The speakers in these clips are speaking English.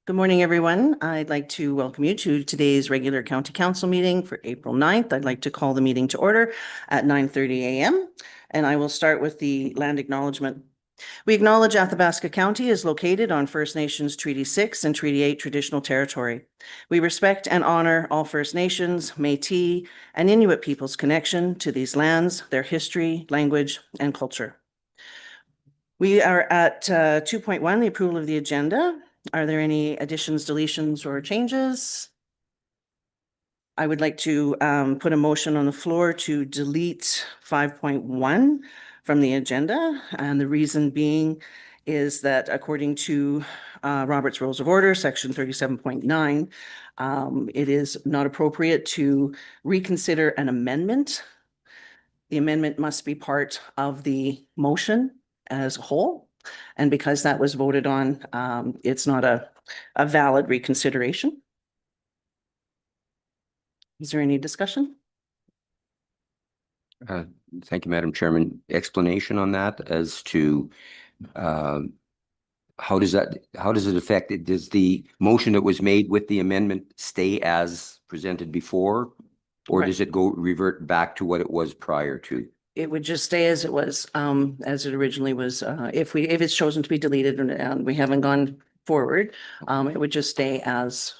Good morning, everyone. I'd like to welcome you to today's regular County Council meeting for April 9th. I'd like to call the meeting to order at 9:30 a.m. And I will start with the land acknowledgement. We acknowledge Athabasca County is located on First Nations Treaty 6 and Treaty 8 traditional territory. We respect and honor all First Nations, Métis, and Inuit peoples' connection to these lands, their history, language, and culture. We are at 2.1, the approval of the agenda. Are there any additions, deletions, or changes? I would like to put a motion on the floor to delete 5.1 from the agenda. And the reason being is that according to Robert's Rules of Order, section 37.9, it is not appropriate to reconsider an amendment. The amendment must be part of the motion as a whole. And because that was voted on, it's not a valid reconsideration. Is there any discussion? Thank you, Madam Chairman. Explanation on that as to how does it affect it? Does the motion that was made with the amendment stay as presented before? Or Right. does it revert back to what it was prior to? It would just stay as it was, as it originally was. If it's chosen to be deleted and we haven't gone forward, it would just stay as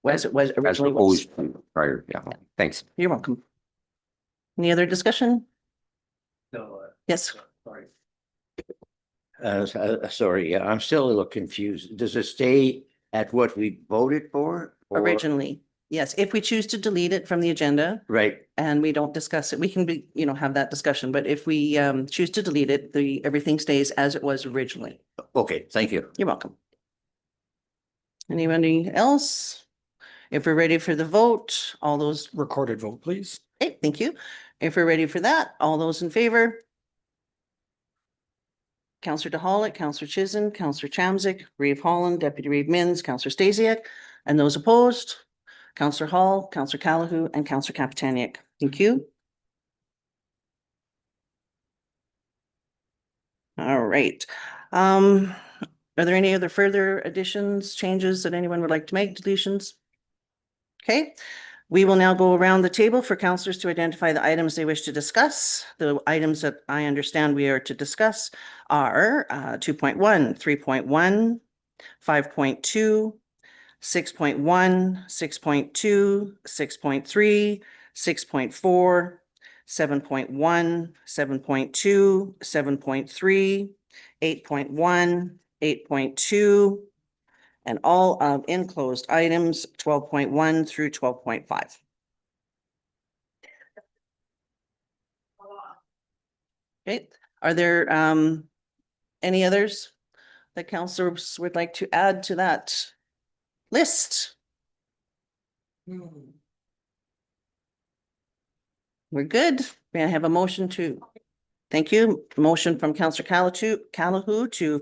it was As originally was. opposed to prior, yeah. Thanks. You're welcome. Any other discussion? No. Yes. Sorry. Sorry, I'm still a little confused. Does it stay at what we voted for? or- Originally, yes. If we choose to delete it from the agenda Right, and we don't discuss it, we can be, have that discussion. But if we choose to delete it, everything stays as it was originally. okay, thank you. You're welcome. Anybody else? If we're ready for the vote, all those, Recorded vote, please. okay, thank you. If we're ready for that, all those in favor? Counselor DeHollick, Counselor Chisholm, Counselor Chamzik, Reeve Holland, Deputy Reeve Minns, Counselor Stasiak, and those opposed, Counselor Hall, Counselor Calahoo, and Counselor Kapitaniak. Thank you. All right. Are there any other further additions, changes that anyone would like to make, deletions? Okay, we will now go around the table for counselors to identify the items they wish to discuss. The items that I understand we are to discuss are 2.1, 3.1, 5.2, 6.1, 6.2, 6.3, 6.4, 7.1, 7.2, 7.3, 8.1, 8.2, and all of enclosed items 12.1 through 12.5. Okay, are there any others that councilors would like to add to that list? We're good. May I have a motion to, thank you, motion from Councillor Calahoo to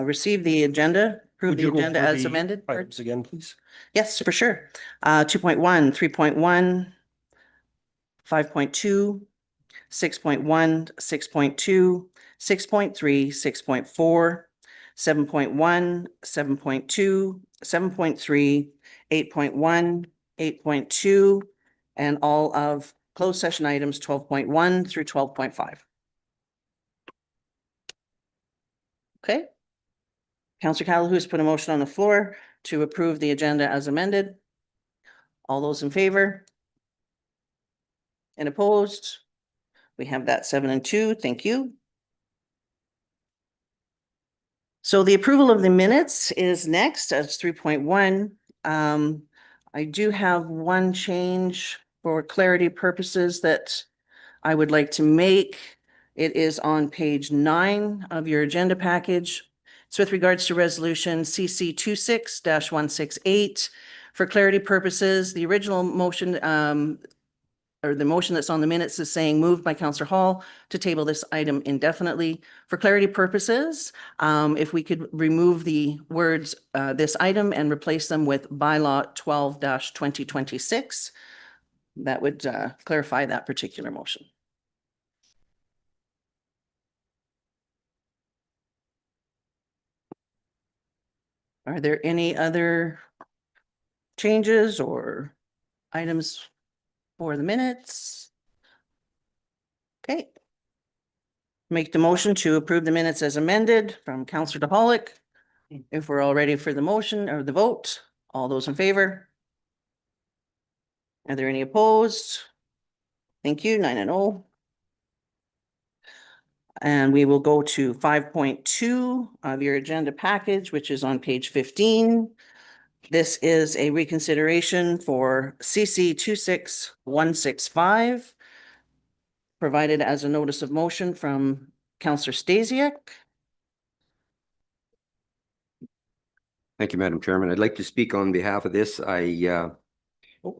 receive the agenda, approve Would the you go agenda through as the amended? Items again, please. Yes, for sure. 2.1, 3.1, 5.2, 6.1, 6.2, 6.3, 6.4, 7.1, 7.2, 7.3, 8.1, 8.2, and all of closed session items 12.1 through 12.5. Okay. Councillor Calahoo has put a motion on the floor to approve the agenda as amended. All those in favor? And opposed? We have that 7 and 2. Thank you. So the approval of the minutes is next. That's 3.1. I do have one change for clarity purposes that I would like to make. It is on page 9 of your agenda package. It's with regards to resolution CC 26-168. For clarity purposes, the original motion, or the motion that's on the minutes is saying moved by Councillor Hall to table this item indefinitely. For clarity purposes, if we could remove the words this item and replace them with bylaw 12-2026, that would clarify that particular motion. Are there any other changes or items for the minutes? Okay. Make the motion to approve the minutes as amended from Counselor DeHolick. If we're all ready for the motion or the vote, all those in favor? Are there any opposed? Thank you, 9-0. And we will go to 5.2 of your agenda package, which is on page 15. This is a reconsideration for CC 26165, provided as a notice of motion from Counselor Stasiak. Thank you, Madam Chairman. I'd like to speak on behalf of this. Oh,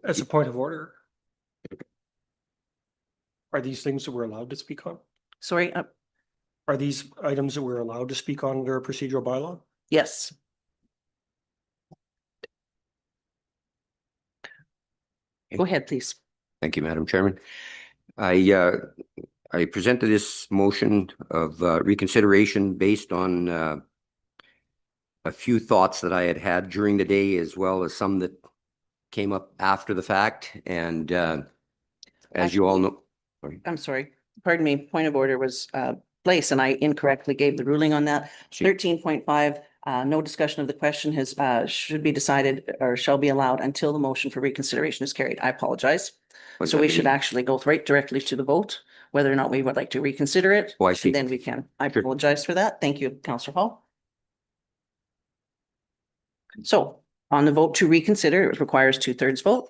as a point of order. Are these things that we're allowed to speak on? Sorry, Are these items that we're allowed to speak on under a procedural bylaw? yes. Go ahead, please. Thank you, Madam Chairman. I presented this motion of reconsideration based on a few thoughts that I had had during the day, as well as some that came up after the fact. And as you all know, I'm sorry, pardon me, point of order was placed and I incorrectly gave the ruling on that. 13.5, no discussion of the question has should be decided or shall be allowed until the motion for reconsideration is carried. I apologize. What does So that we should mean? actually go right directly to the vote, whether or not we would like to reconsider it. Oh, I see. And then we can. I Sure. apologize for that. Thank you, Councillor Hall. So on the vote to reconsider, it requires 2/3 vote.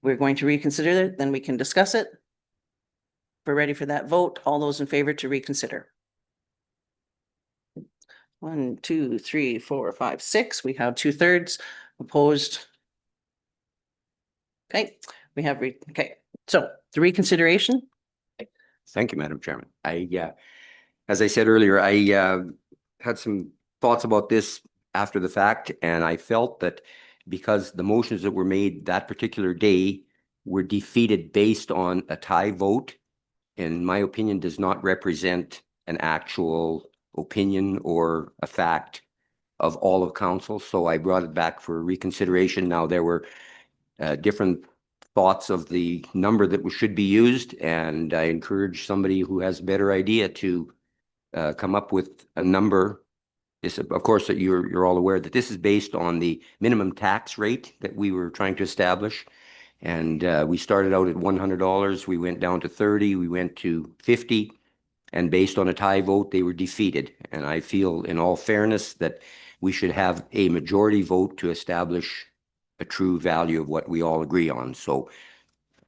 We're going to reconsider it, then we can discuss it. We're ready for that vote. All those in favor to reconsider? 1, 2, 3, 4, 5, 6. We have 2/3 opposed. Okay, we have, okay, so the reconsideration. Thank you, Madam Chairman. As I said earlier, I had some thoughts about this after the fact, and I felt that because the motions that were made that particular day were defeated based on a tie vote, in my opinion, does not represent an actual opinion or a fact of all of council. So I brought it back for reconsideration. Now, there were different thoughts of the number that should be used, and I encourage somebody who has a better idea to come up with a number. This, of course, that you're all aware that this is based on the minimum tax rate that we were trying to establish. And we started out at $100. We went down to 30. We went to 50. And based on a tie vote, they were defeated. And I feel, in all fairness, that we should have a majority vote to establish a true value of what we all agree on. So,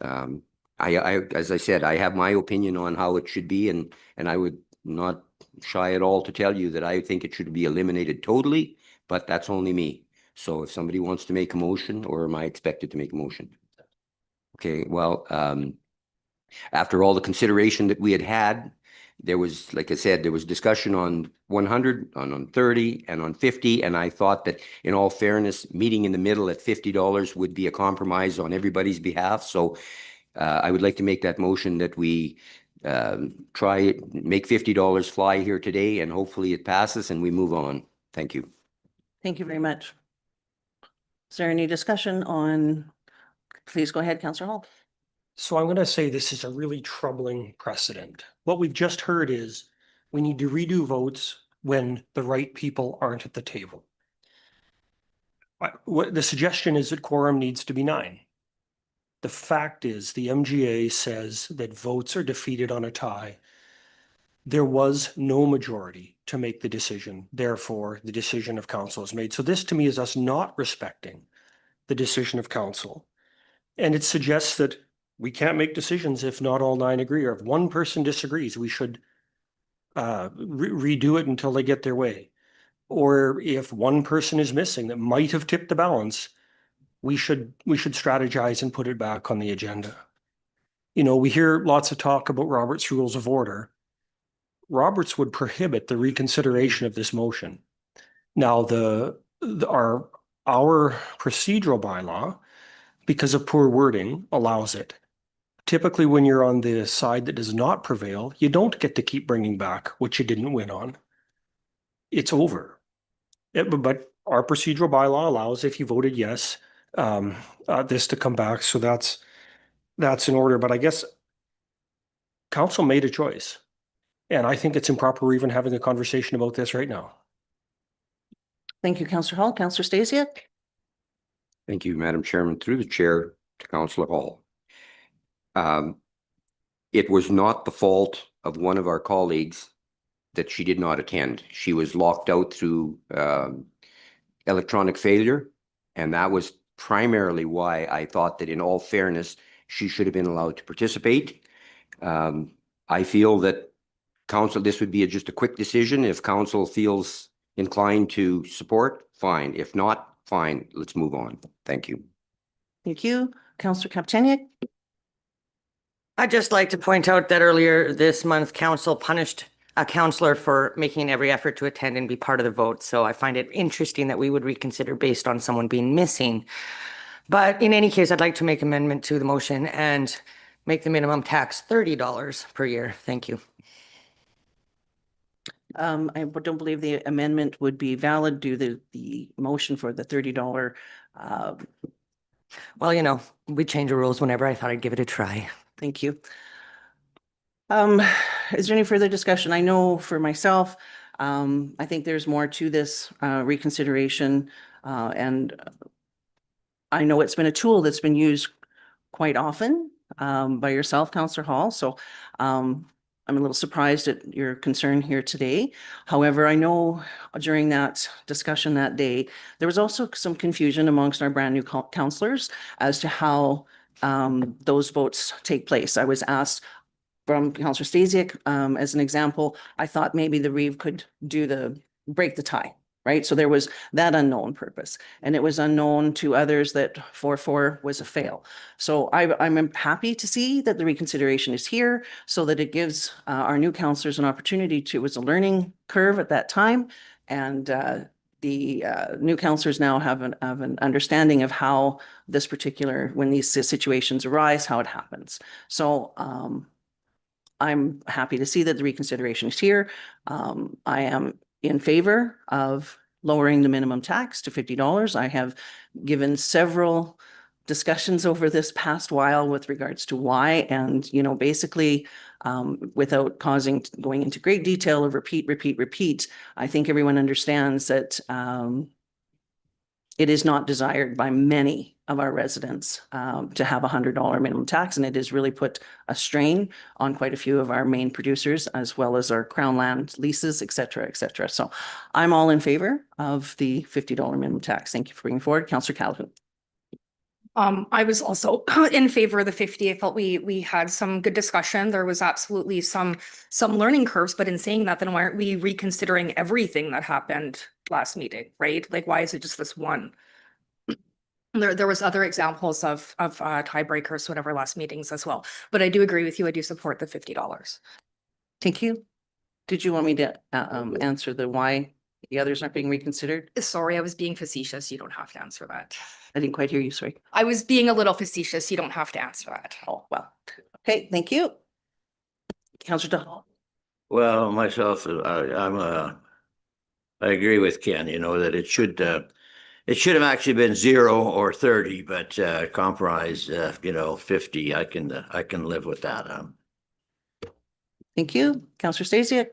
as I said, I have my opinion on how it should be, and I would not shy at all to tell you that I think it should be eliminated totally, but that's only me. So if somebody wants to make a motion, or am I expected to make a motion? Okay, well, after all the consideration that we had, there was, like I said, there was discussion on 100, on 30, and on 50, and I thought that, in all fairness, meeting in the middle at $50 would be a compromise on everybody's behalf. So I would like to make that motion that we try make $50 fly here today, and hopefully it passes and we move on. Thank you. Thank you very much. Is there any discussion on, please go ahead, Councillor Hall. So I'm going to say this is a really troubling precedent. What we've just heard is we need to redo votes when the right people aren't at the table. What the suggestion is that quorum needs to be 9. The fact is the MGA says that votes are defeated on a tie. There was no majority to make the decision. Therefore, the decision of council is made. So this to me is us not respecting the decision of council. And it suggests that we can't make decisions if not all 9 agree, or if one person disagrees, we should redo it until they get their way. Or if one person is missing that might have tipped the balance, we should strategize and put it back on the agenda. You know, we hear lots of talk about Robert's Rules of Order. Roberts would prohibit the reconsideration of this motion. Now, our procedural bylaw, because of poor wording, allows it. Typically, when you're on the side that does not prevail, you don't get to keep bringing back what you didn't win on. It's over. But our procedural bylaw allows, if you voted yes, this to come back. So that's in order. But I guess council made a choice. And I think it's improper we're even having a conversation about this right now. Thank you, Councillor Hall. Councillor Stasiak? Thank you, Madam Chairman. Through the chair to Councillor Hall. It was not the fault of one of our colleagues that she did not attend. She was locked out through electronic failure, and that was primarily why I thought that in all fairness, she should have been allowed to participate. I feel that council, this would be just a quick decision. If council feels inclined to support, fine. If not, fine. Let's move on. Thank you. Thank you. Councillor Kaptaniak? I'd just like to point out that earlier this month, council punished a councillor for making every effort to attend and be part of the vote. So I find it interesting that we would reconsider based on someone being missing. But in any case, I'd like to make amendment to the motion and make the minimum tax $30 per year. Thank you. I don't believe the amendment would be valid due to the motion for the $30. Well, you know, we change the rules whenever. I thought I'd give it a try. Thank you. Is there any further discussion? I know for myself, I think there's more to this reconsideration. And I know it's been a tool that's been used quite often by yourself, Councillor Hall. So I'm a little surprised at your concern here today. However, I know during that discussion that day, there was also some confusion amongst our brand new councillors as to how those votes take place. I was asked from Councillor Stasiak, as an example, I thought maybe the Reeve could break the tie, right? So there was that unknown purpose, and it was unknown to others that 4-4 was a fail. So I'm happy to see that the reconsideration is here so that it gives our new councillors an opportunity to, it was a learning curve at that time. And the new councillors now have an understanding of how this particular, when these situations arise, how it happens. So I'm happy to see that the reconsideration is here. I am in favor of lowering the minimum tax to $50. I have given several discussions over this past while with regards to why, and, you know, basically, without going into great detail of repeat, I think everyone understands that it is not desired by many of our residents to have $100 minimum tax, and it has really put a strain on quite a few of our main producers, as well as our crown land leases, et cetera, et cetera. So I'm all in favor of the $50 minimum tax. Thank you for bringing forward. Councillor Calhoun. I was also in favor of the 50. I felt we had some good discussion. There was absolutely some learning curves, but in saying that, then why aren't we reconsidering everything that happened last meeting, right? Like, why is it just this one? There was other examples of tiebreakers, whatever, last meetings as well. But I do agree with you. I do support the $50. Thank you. Did you want me to answer the why the others aren't being reconsidered? Sorry, I was being facetious. You don't have to answer that. I didn't quite hear you, sorry. I was being a little facetious. You don't have to answer that. Oh, well, okay, thank you. Councillor Hall. Well, myself, I agree with Ken, you know, that it should have actually been 0 or 30, but compromise, you know, 50. I can live with that. Thank you. Councillor Stasiak.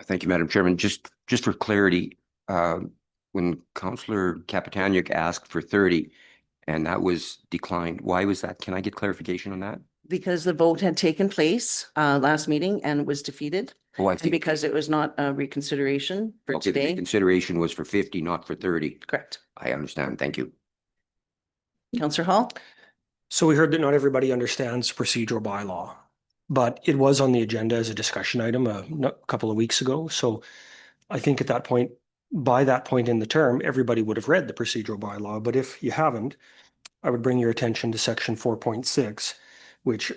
Thank you, Madam Chairman. Just for clarity, when Councillor Kapitaniuk asked for 30 and that was declined, why was that? Can I get clarification on that? Because the vote had taken place last meeting and was defeated. Oh, I And see. because it was not a reconsideration for Okay, the today. consideration was for 50, not for 30. Correct. I understand. Thank you. Councillor Hall. So we heard that not everybody understands procedural bylaw, but it was on the agenda as a discussion item a couple of weeks ago. So I think at that point, by that point in the term, everybody would have read the procedural bylaw. But if you haven't, I would bring your attention to section 4.6, which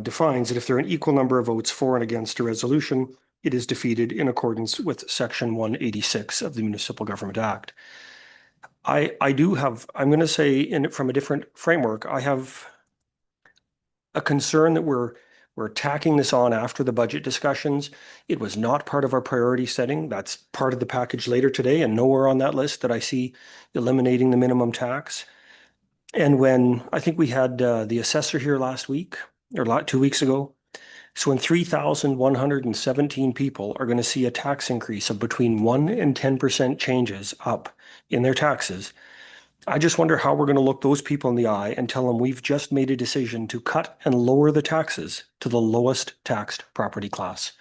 defines that if there are an equal number of votes for and against a resolution, it is defeated in accordance with section 186 of the Municipal Government Act. I do have, I'm going to say from a different framework, I have a concern that we're We're tacking this on after the budget discussions. It was not part of our priority setting. That's part of the package later today, and nowhere on that list that I see eliminating the minimum tax. And when I think we had the assessor here last week or 2 weeks ago, so when 3,117 people are going to see a tax increase of between 1 and 10% changes up in their taxes, I just wonder how we're going to look those people in the eye and tell them we've just made a decision to cut and lower the taxes to the lowest taxed property class.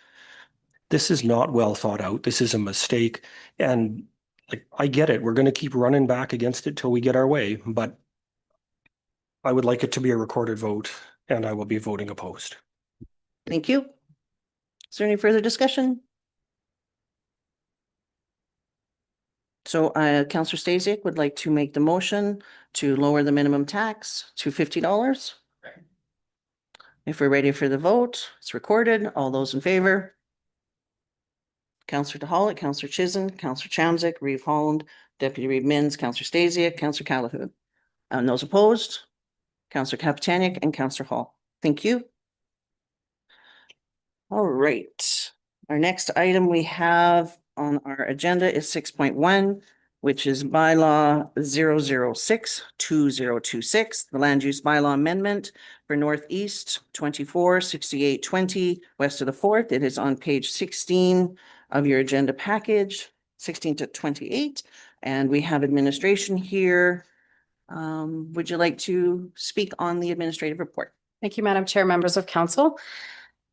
This is not well thought out. This is a mistake. And like, I get it. We're going to keep running back against it till we get our way, but I would like it to be a recorded vote, and I will be voting opposed. Thank you. Is there any further discussion? So Councillor Stasiak would like to make the motion to lower the minimum tax to $50. If we're ready for the vote, it's recorded. All those in favor? Councillor DeHollitt, Councillor Chisholm, Councillor Chamzik, Reeve Holland, Deputy Reeve Mins, Councillor Stasiak, Councillor Callahoo. And those opposed? Councillor Kapitanic and Councillor Hall. Thank you. All right. Our next item we have on our agenda is 6.1, which is bylaw 006-2026, the land use bylaw amendment for Northeast 246820 west of the 4th. It is on page 16 of your agenda package, 16 to 28. And we have administration here. Would you like to speak on the administrative report? Thank you, Madam Chair, members of council.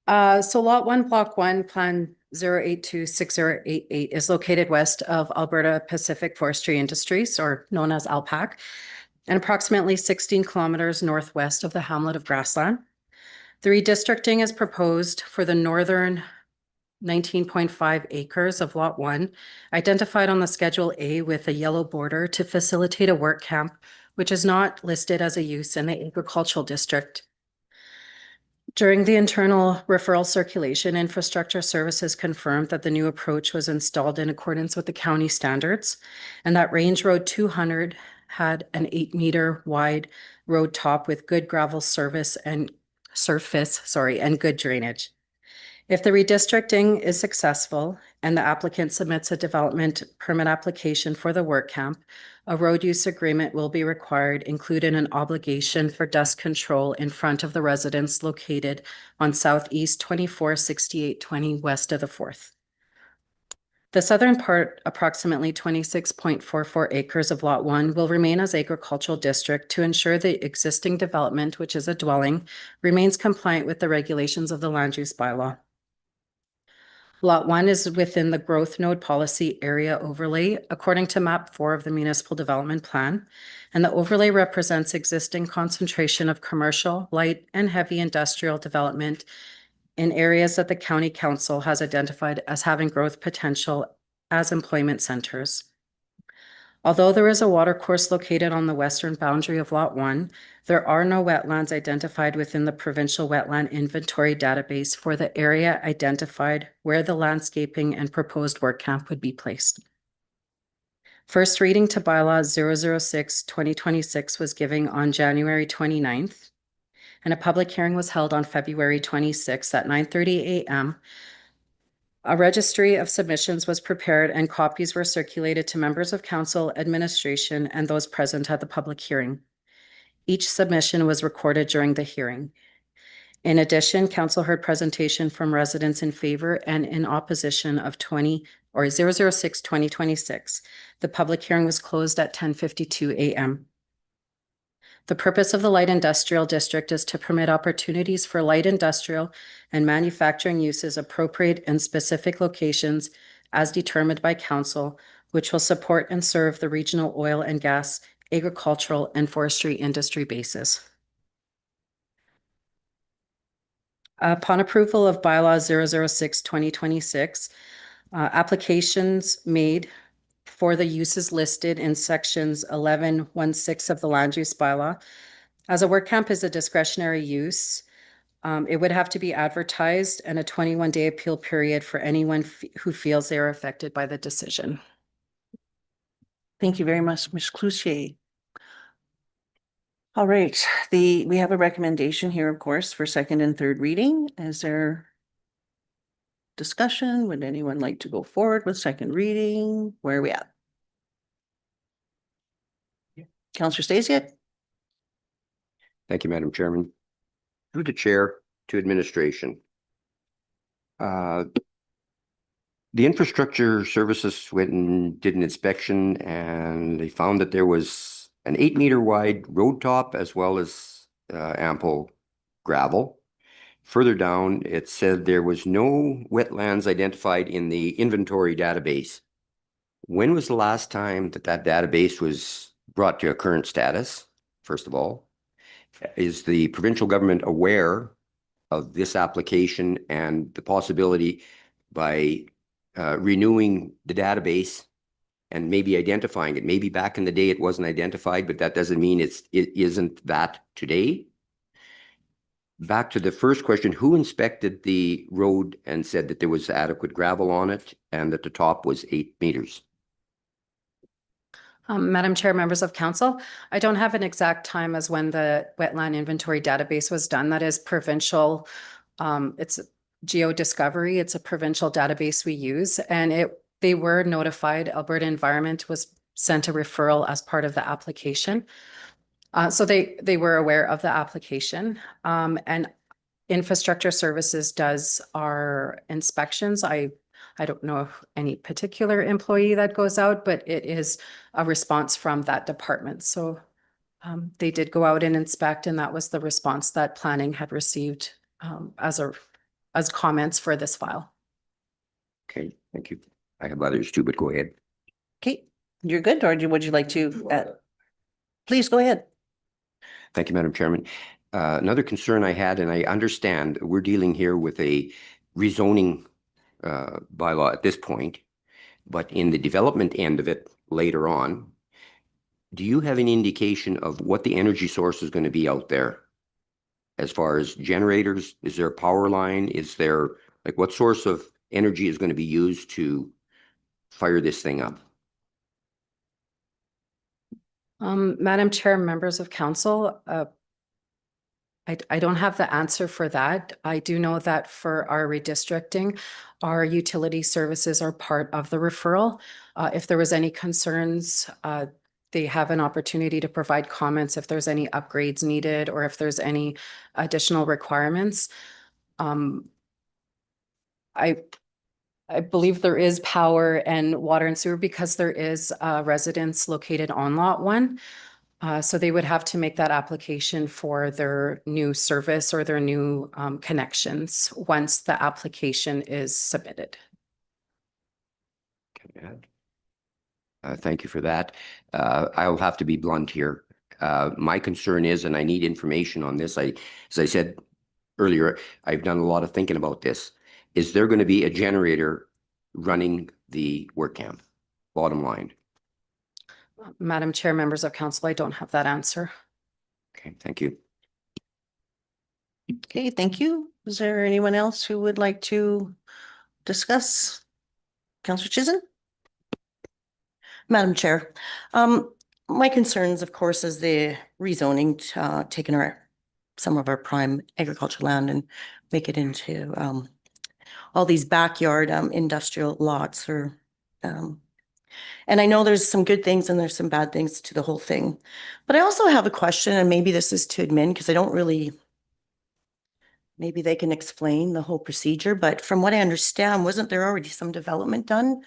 So lot 1, block 1, plan 0826088 is located west of Alberta Pacific Forestry Industries, or known as ALPAC, and approximately 16 kilometers northwest of the hamlet of Grassland. The redistricting is proposed for the northern 19.5 acres of lot 1, identified on the Schedule A with a yellow border to facilitate a work camp, which is not listed as a use in the agricultural district. During the internal referral circulation, Infrastructure Services confirmed that the new approach was installed in accordance with the county standards, and that Range Road 200 had an 8-meter wide road top with good gravel surface and good drainage. If the redistricting is successful and the applicant submits a development permit application for the work camp, a road use agreement will be required, including an obligation for dust control in front of the residence located on Southeast 246820 west of the 4th. The southern part, approximately 26.44 acres of lot 1, will remain as agricultural district to ensure the existing development, which is a dwelling, remains compliant with the regulations of the land use bylaw. Lot 1 is within the growth node policy area overlay according to map 4 of the municipal development plan. And the overlay represents existing concentration of commercial, light and heavy industrial development in areas that the county council has identified as having growth potential as employment centers. Although there is a watercourse located on the western boundary of Lot 1, there are no wetlands identified within the provincial wetland inventory database for the area identified where the landscaping and proposed work camp would be placed. First reading to bylaw 006-2026 was given on January 29th, and a public hearing was held on February 26th at 9:30 a.m. A registry of submissions was prepared and copies were circulated to members of council, administration, and those present at the public hearing. Each submission was recorded during the hearing. In addition, council heard presentation from residents in favor and in opposition of 006-2026. The public hearing was closed at 10:52 a.m. The purpose of the light industrial district is to permit opportunities for light industrial and manufacturing uses appropriate in specific locations as determined by council, which will support and serve the regional oil and gas, agricultural, and forestry industry bases. Upon approval of bylaw 006-2026, applications made for the uses listed in sections 11.16 of the land use bylaw. As a work camp is a discretionary use, it would have to be advertised and a 21-day appeal period for anyone who feels they are affected by the decision. Thank you very much, Ms. Cloutier. All right, we have a recommendation here, of course, for second and third reading. Is there discussion? Would anyone like to go forward with second reading? Where are we at? Counselor Stacey? Thank you, Madam Chairman. Through the chair to administration. The infrastructure services went and did an inspection and they found that there was an 8-meter wide road top as well as ample gravel. Further down, it said there was no wetlands identified in the inventory database. When was the last time that that database was brought to a current status, first of all? Is the provincial government aware of this application and the possibility by renewing the database and maybe identifying it? Maybe back in the day it wasn't identified, but that doesn't mean it isn't that today. Back to the first question, who inspected the road and said that there was adequate gravel on it and that the top was 8 meters? Madam Chair, members of council, I don't have an exact time as when the wetland inventory database was done. That is provincial. It's GeoDiscovery. It's a provincial database we use, and they were notified. Alberta Environment was sent a referral as part of the application. So they were aware of the application, and Infrastructure Services does our inspections. I don't know of any particular employee that goes out, but it is a response from that department. So they did go out and inspect, and that was the response that planning had received as comments for this file. Okay, thank you. I have others too, but go ahead. Okay, you're good, or would you like to? Please go ahead. Thank you, Madam Chairman. Another concern I had, and I understand we're dealing here with a rezoning bylaw at this point, but in the development end of it later on, do you have any indication of what the energy source is going to be out there? As far as generators, is there a power line? Is there, like, what source of energy is going to be used to fire this thing up? Madam Chair, members of council, I don't have the answer for that. I do know that for our redistricting, our utility services are part of the referral. If there was any concerns, they have an opportunity to provide comments if there's any upgrades needed or if there's any additional requirements. I believe there is power and water and sewer because there is a residence located on lot 1. So they would have to make that application for their new service or their new connections once the application is submitted. Can I add? Thank you for that. I'll have to be blunt here. My concern is, and I need information on this. As I said earlier, I've done a lot of thinking about this. Is there going to be a generator running the work camp? Bottom line. Madam Chair, members of council, I don't have that answer. Okay, thank you. Okay, thank you. Is there anyone else who would like to discuss? Counselor Chisholm? Madam Chair, my concerns, of course, is the rezoning, taking some of our prime agricultural land and make it into all these backyard industrial lots or and I know there's some good things and there's some bad things to the whole thing. But I also have a question, and maybe this is to admin because I don't really, maybe they can explain the whole procedure. But from what I understand, wasn't there already some development done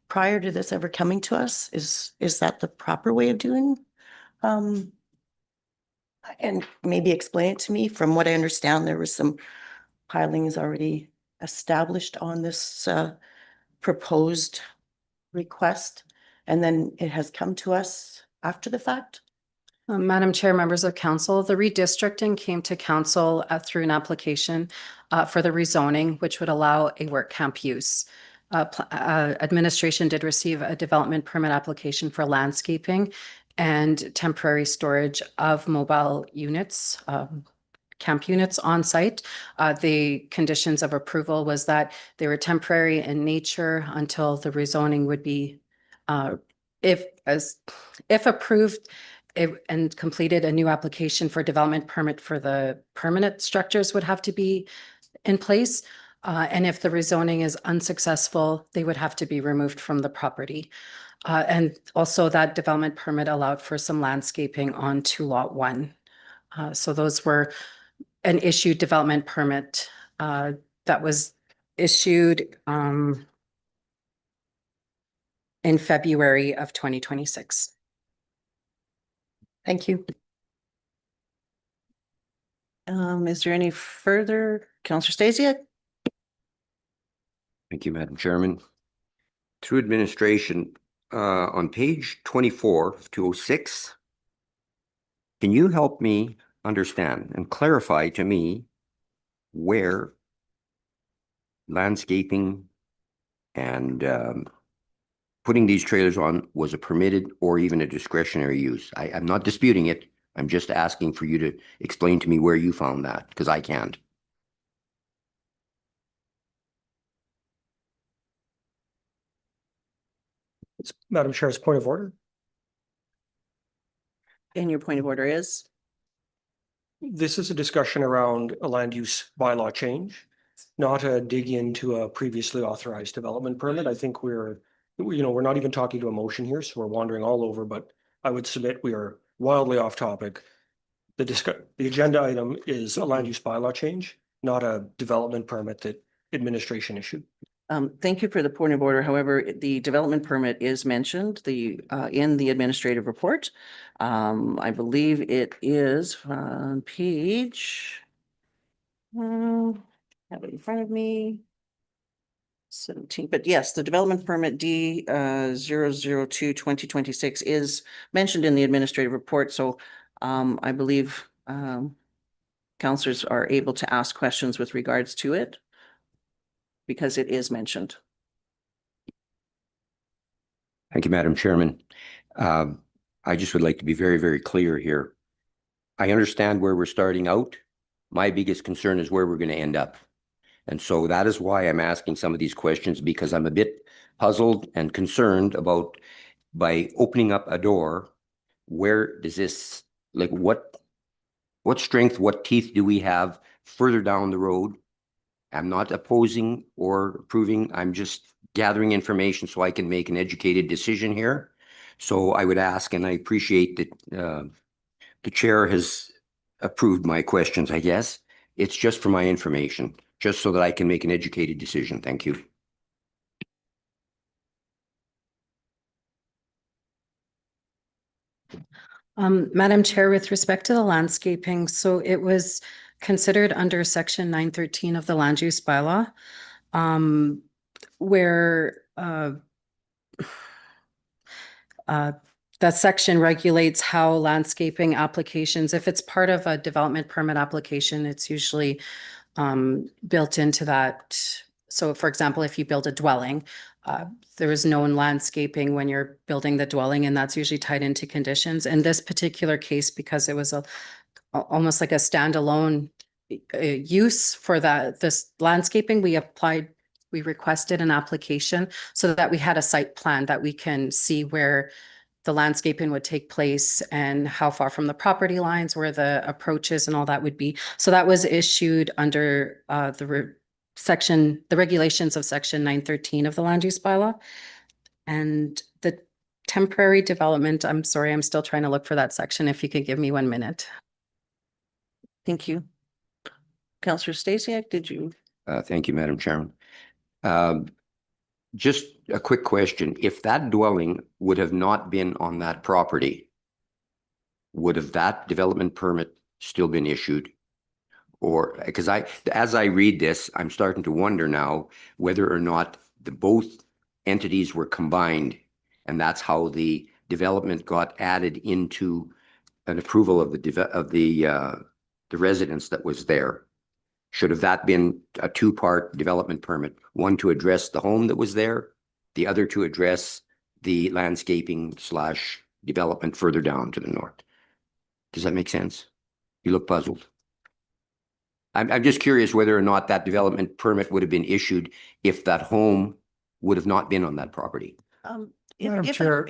prior to this ever coming to us? Is that the proper way of doing? And maybe explain it to me. From what I understand, there was some pilings already established on this proposed request, and then it has come to us after the fact. Madam Chair, members of council, the redistricting came to council through an application for the rezoning, which would allow a work camp use. Administration did receive a development permit application for landscaping and temporary storage of mobile units, camp units on site. The conditions of approval was that they were temporary in nature until the rezoning would be, if approved, and completed a new application for development permit for the permanent structures would have to be in place. And if the rezoning is unsuccessful, they would have to be removed from the property. And also that development permit allowed for some landscaping onto lot 1. So those were an issued development permit that was issued in February of 2026. Thank you. Is there any further? Counselor Stasiak? Thank you, Madam Chairman. Through administration, on page 24 of 206, can you help me understand and clarify to me where landscaping and putting these trailers on was a permitted or even a discretionary use? I'm not disputing it. I'm just asking for you to explain to me where you found that, because I can't. Madam Chair's point of order. And your point of order is? This is a discussion around a land use bylaw change, not a dig into a previously authorized development permit. I think we're not even talking to a motion here, so we're wandering all over, but I would submit we are wildly off topic. The agenda item is a land use bylaw change, not a development permit that administration issued. Thank you for the point of order. However, the development permit is mentioned in the administrative report. I believe it is on page, have it in front of me. 17, but yes, the development permit D 002/2026 is mentioned in the administrative report. So I believe councillors are able to ask questions with regards to it, because it is mentioned. Thank you, Madam Chairman. I just would like to be very, very clear here. I understand where we're starting out. My biggest concern is where we're going to end up. And so that is why I'm asking some of these questions, because I'm a bit puzzled and concerned about, by opening up a door, where does this, like, what strength, what teeth do we have further down the road? I'm not opposing or approving. I'm just gathering information so I can make an educated decision here. So I would ask, and I appreciate that the chair has approved my questions, I guess. It's just for my information, just so that I can make an educated decision. Thank you. Madam Chair, with respect to the landscaping, so it was considered under section 913 of the land use bylaw, where that section regulates how landscaping applications, if it's part of a development permit application, it's usually built into that. So for example, if you build a dwelling, there is known landscaping when you're building the dwelling, and that's usually tied into conditions. In this particular case, because it was almost like a standalone use for this landscaping, we requested an application so that we had a site plan that we can see where the landscaping would take place and how far from the property lines, where the approaches and all that would be. So that was issued under the regulations of section 913 of the land use bylaw. And the temporary development, I'm sorry, I'm still trying to look for that section. If you could give me 1 minute. Thank you. Councillor Stasiak, did you? Thank you, Madam Chairman. Just a quick question. If that dwelling would have not been on that property, would have that development permit still been issued? Or, because as I read this, I'm starting to wonder now whether or not both entities were combined, and that's how the development got added into an approval of the residence that was there. Should have that been a two-part development permit, one to address the home that was there, the other to address the landscaping / development further down to the north? Does that make sense? You look puzzled. I'm just curious whether or not that development permit would have been issued if that home would have not been on that property. Madam Chair,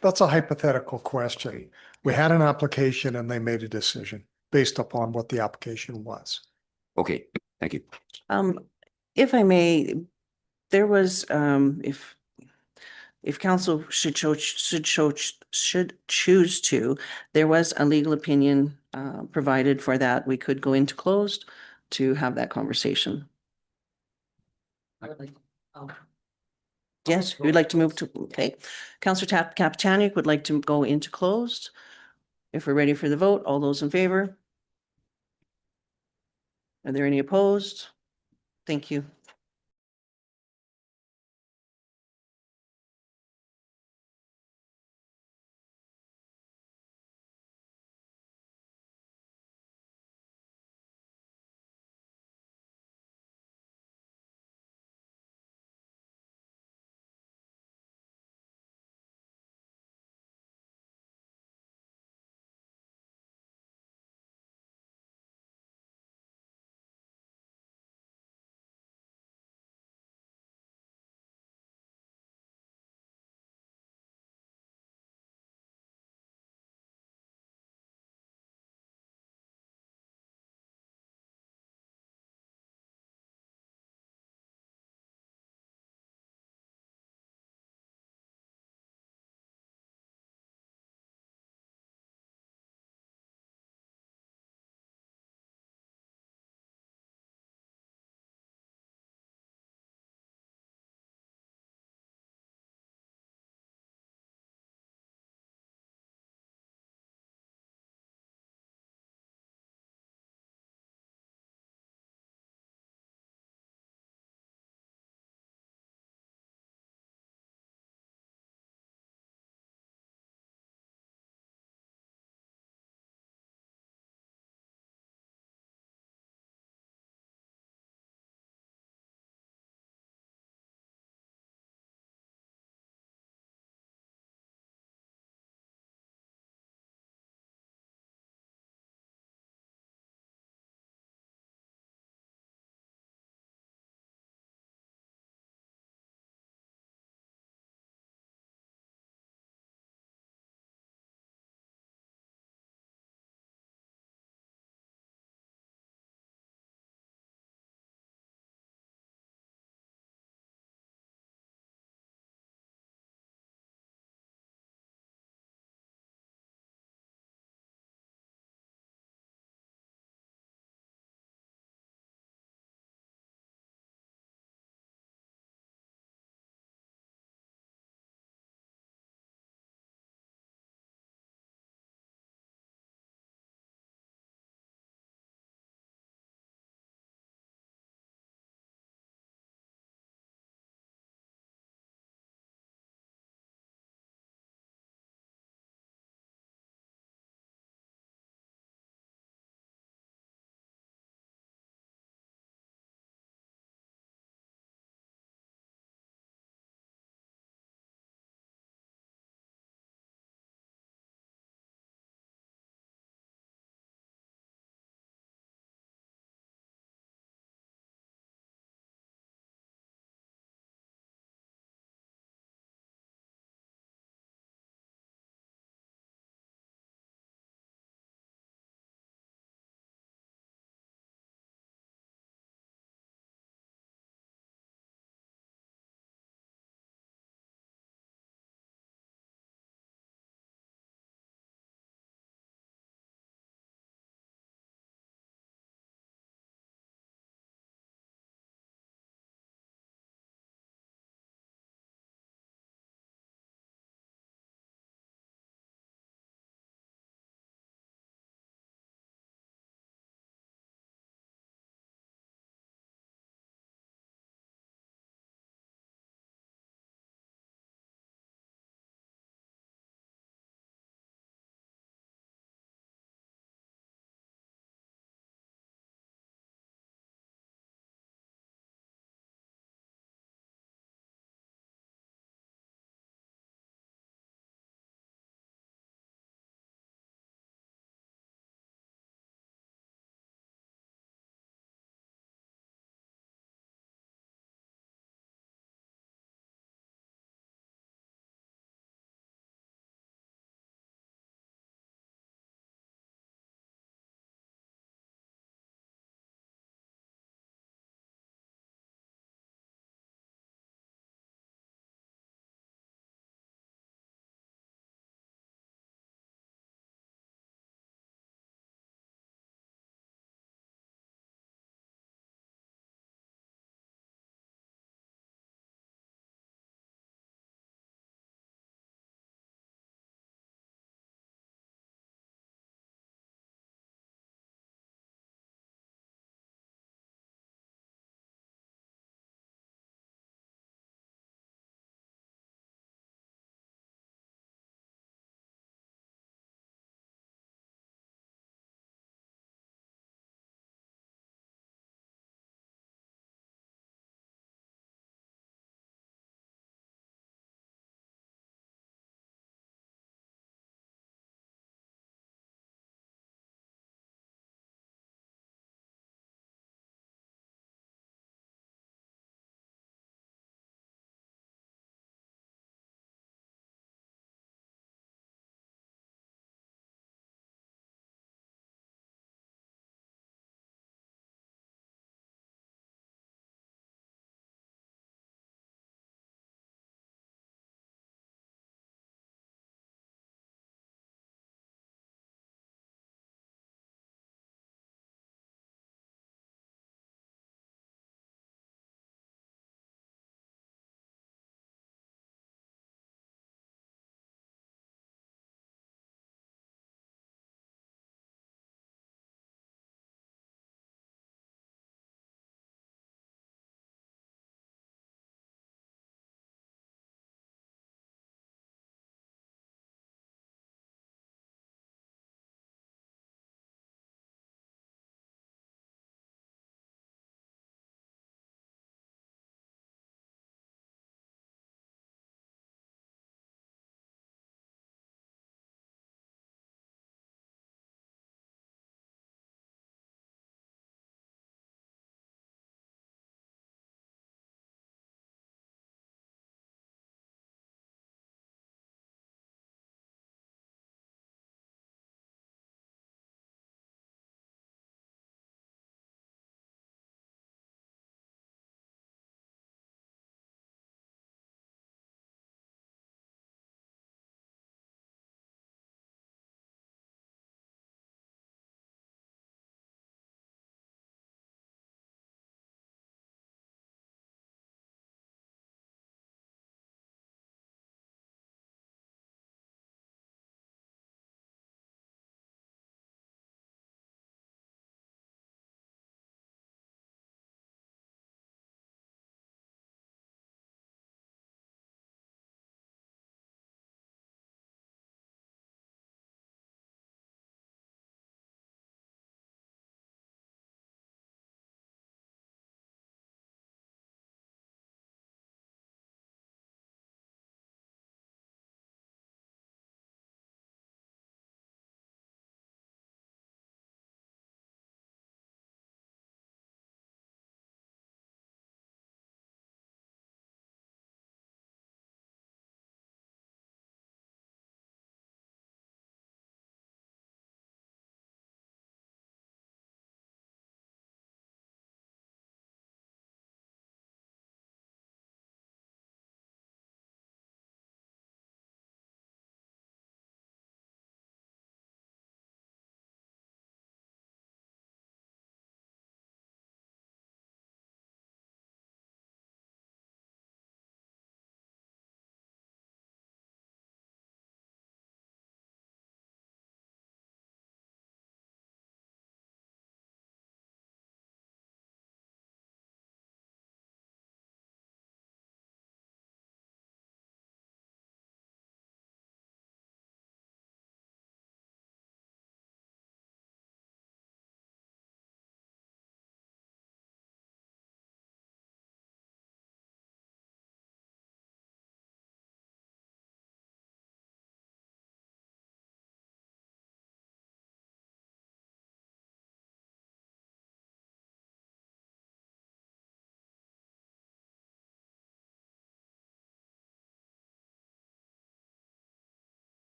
that's a hypothetical question. We had an application and they made a decision based upon what the application was. Okay, thank you. If I may, there was, if council should choose to, there was a legal opinion provided for that. We could go into closed to have that conversation. Yes, we'd like to move to, okay. Councillor Kapitanic would like to go into closed. If we're ready for the vote, all those in favor? Are there any opposed? Thank you.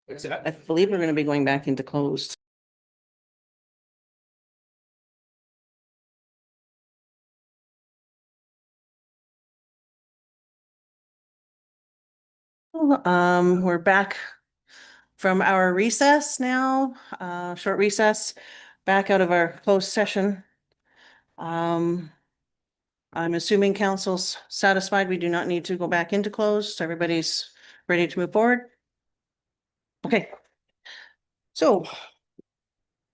I believe we're going to be going back into closed. We're back from our recess now, short recess, back out of our closed session. I'm assuming council's satisfied. We do not need to go back into closed. Everybody's ready to move forward. Okay. So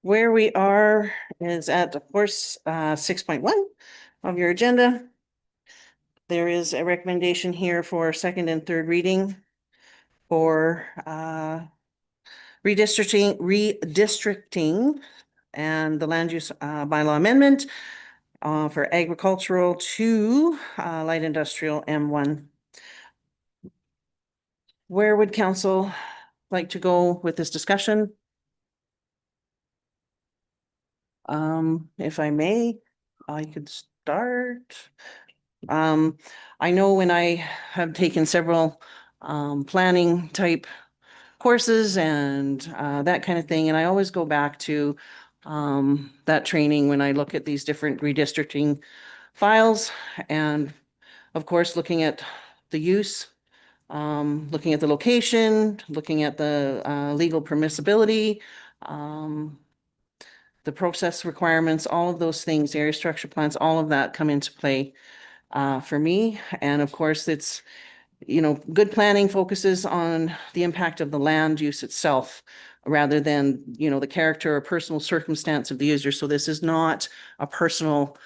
where we are is at, of course, 6.1 of your agenda. There is a recommendation here for second and third reading for redistricting and the land use bylaw amendment for agricultural to light industrial M1. Where would council like to go with this discussion? If I may, I could start. I know when I have taken several planning type courses and that kind of thing, and I always go back to that training when I look at these different redistricting files, and of course, looking at the use, looking at the location, looking at the legal permissibility, the process requirements, all of those things, area structure plans, all of that come into play for me. And of course, it's, you know, good planning focuses on the impact of the land use itself rather than, you know, the character or personal circumstance of the user. So this is not a personal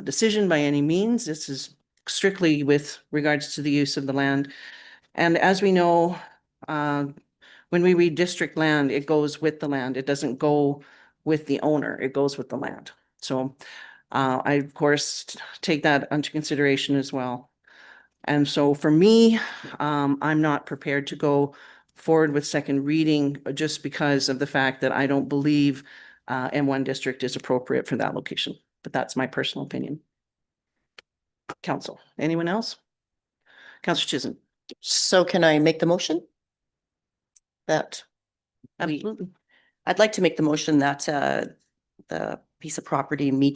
decision by any means. This is strictly with regards to the use of the land. And as we know, when we redistrict land, it goes with the land. It doesn't go with the owner. It goes with the land. So I, of course, take that into consideration as well. And so for me, I'm not prepared to go forward with second reading just because of the fact that I don't believe M1 district is appropriate for that location. But that's my personal opinion. Council, anyone else? Councillor Chisholm. So can I make the motion? That Absolutely. I'd like to make the motion that the piece of property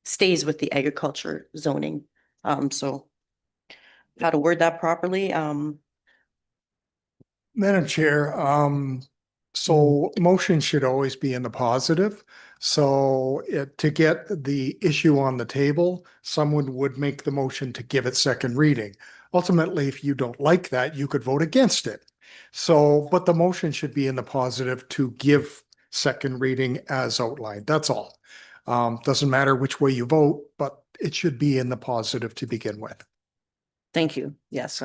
stays with the agriculture zoning. So how to word that properly? Madam Chair, so motion should always be in the positive. So to get the issue on the table, someone would make the motion to give it second reading. Ultimately, if you don't like that, you could vote against it. So, but the motion should be in the positive to give second reading as outlined. That's all. Doesn't matter which way you vote, but it should be in the positive to begin with. Thank you. Yes,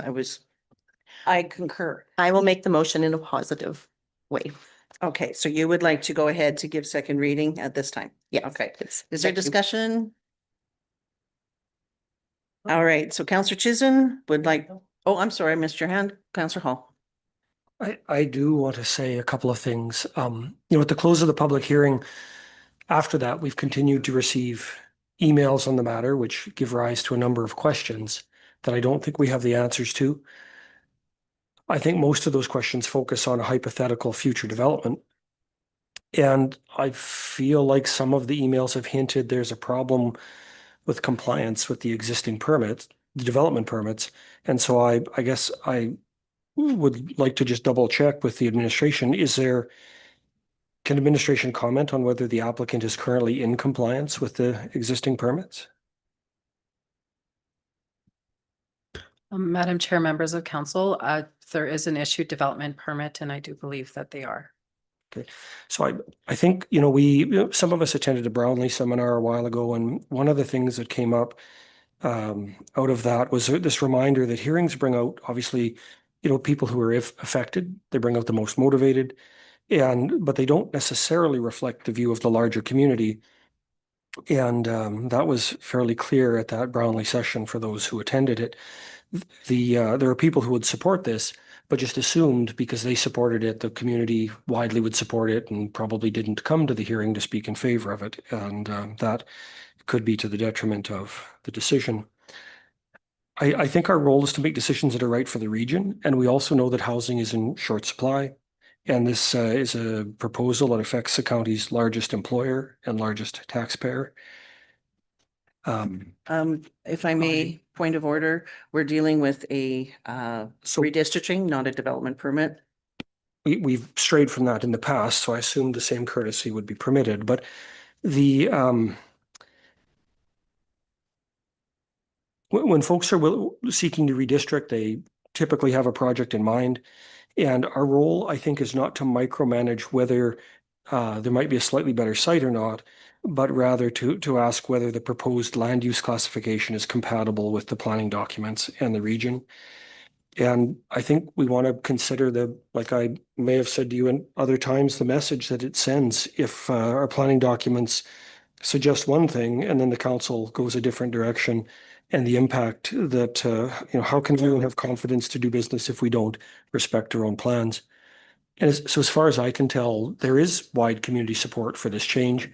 I concur. I will make the motion in a positive way. Okay, so you would like to go ahead to give second reading at this time? Yeah. Okay. Yes. Is there Thank you. discussion? All right, so Councillor Chisholm would like, oh, I'm sorry, I missed your hand. Councillor Hall. I do want to say a couple of things. You know, at the close of the public hearing, after that, we've continued to receive emails on the matter, which give rise to a number of questions that I don't think we have the answers to. I think most of those questions focus on a hypothetical future development. And I feel like some of the emails have hinted there's a problem with compliance with the existing permits, the development permits. And so I guess I would like to just double check with the administration. Can administration comment on whether the applicant is currently in compliance with the existing permits? Madam Chair, members of council, there is an issued development permit and I do believe that they are. Okay, so I think, you know, some of us attended a Brownlee seminar a while ago, and one of the things that came up out of that was this reminder that hearings bring out, obviously, you know, people who are affected, they bring out the most motivated, but they don't necessarily reflect the view of the larger community. And that was fairly clear at that Brownlee session for those who attended it. There are people who would support this, but just assumed because they supported it, the community widely would support it and probably didn't come to the hearing to speak in favor of it. And that could be to the detriment of the decision. I think our role is to make decisions that are right for the region. And we also know that housing is in short supply. And this is a proposal that affects the county's largest employer and largest taxpayer. If I may, point of order, we're dealing with a So redistricting, not a development permit. we've strayed from that in the past, so I assume the same courtesy would be permitted, but the when folks are seeking to redistrict, they typically have a project in mind. And our role, I think, is not to micromanage whether there might be a slightly better site or not, but rather to ask whether the proposed land use classification is compatible with the planning documents and the region. And I think we want to consider like I may have said to you in other times, the message that it sends if our planning documents suggest one thing and then the council goes a different direction, and the impact that, how can we have confidence to do business if we don't respect our own plans? And so as far as I can tell, there is wide community support for this change,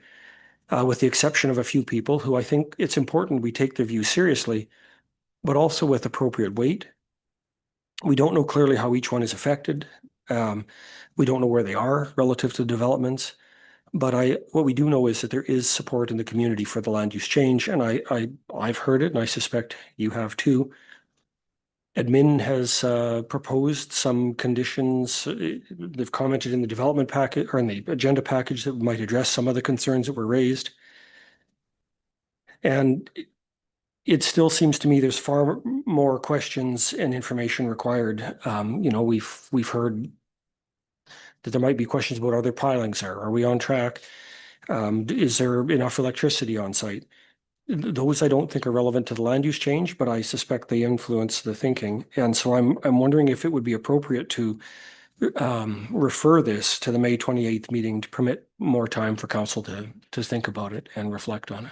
with the exception of a few people who I think it's important we take their views seriously, but also with appropriate weight. We don't know clearly how each one is affected. We don't know where they are relative to developments. But what we do know is that there is support in the community for the land use change, and I've heard it, and I suspect you have too. Admin has proposed some conditions. They've commented in the development packet or in the agenda package that might address some of the concerns that were raised. And it still seems to me there's far more questions and information required. We've heard that there might be questions about other pilings there. Are we on track? Is there enough electricity on site? Those I don't think are relevant to the land use change, but I suspect they influence the thinking. And so I'm wondering if it would be appropriate to refer this to the May 28th meeting to permit more time for council to think about it and reflect on it.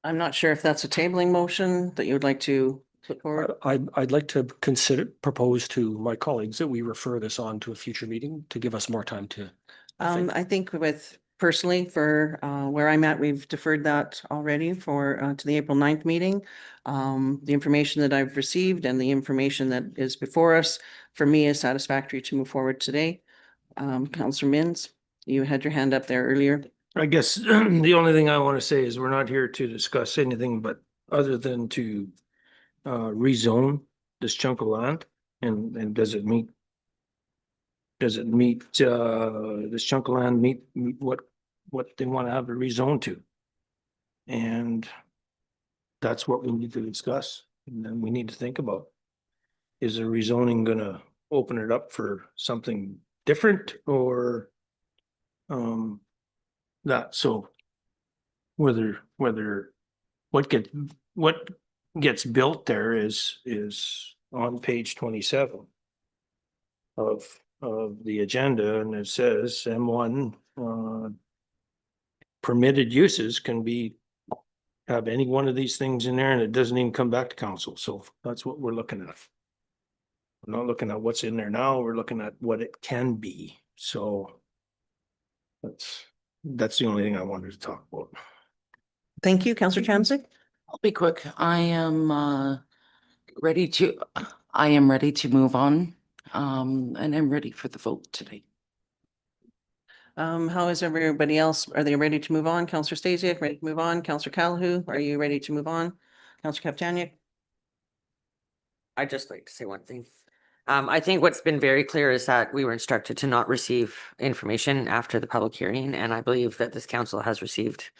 I'm not sure if that's a tabling motion that you would like to put forward. I'd like to propose to my colleagues that we refer this on to a future meeting to give us more time to think. I think personally for where I'm at, we've deferred that already to the April 9th meeting. The information that I've received and the information that is before us, for me, is satisfactory to move forward today. Councillor Mins, you had your hand up there earlier. I guess the only thing I want to say is we're not here to discuss anything but other than to rezone this chunk of land, and does it meet this chunk of land meet what they want to have it rezoned to? And that's what we need to discuss, and then we need to think about, is the rezoning gonna open it up for something different or that? So whether what gets built there is on page 27 of the agenda, and it says M1 permitted uses can have any one of these things in there, and it doesn't even come back to council. So that's what we're looking at. We're not looking at what's in there now, we're looking at what it can be. So that's the only thing I wanted to talk about. Thank you, Councillor Chamzik. I'll be quick. I am ready to move on. And I'm ready for the vote today. How is everybody else? Are they ready to move on? Councillor Stasiak, ready to move on? Councillor Calhoun, are you ready to move on? Councillor Kaptanic? I'd just like to say one thing. I think what's been very clear is that we were instructed to not receive information after the public hearing, and I believe that this council has received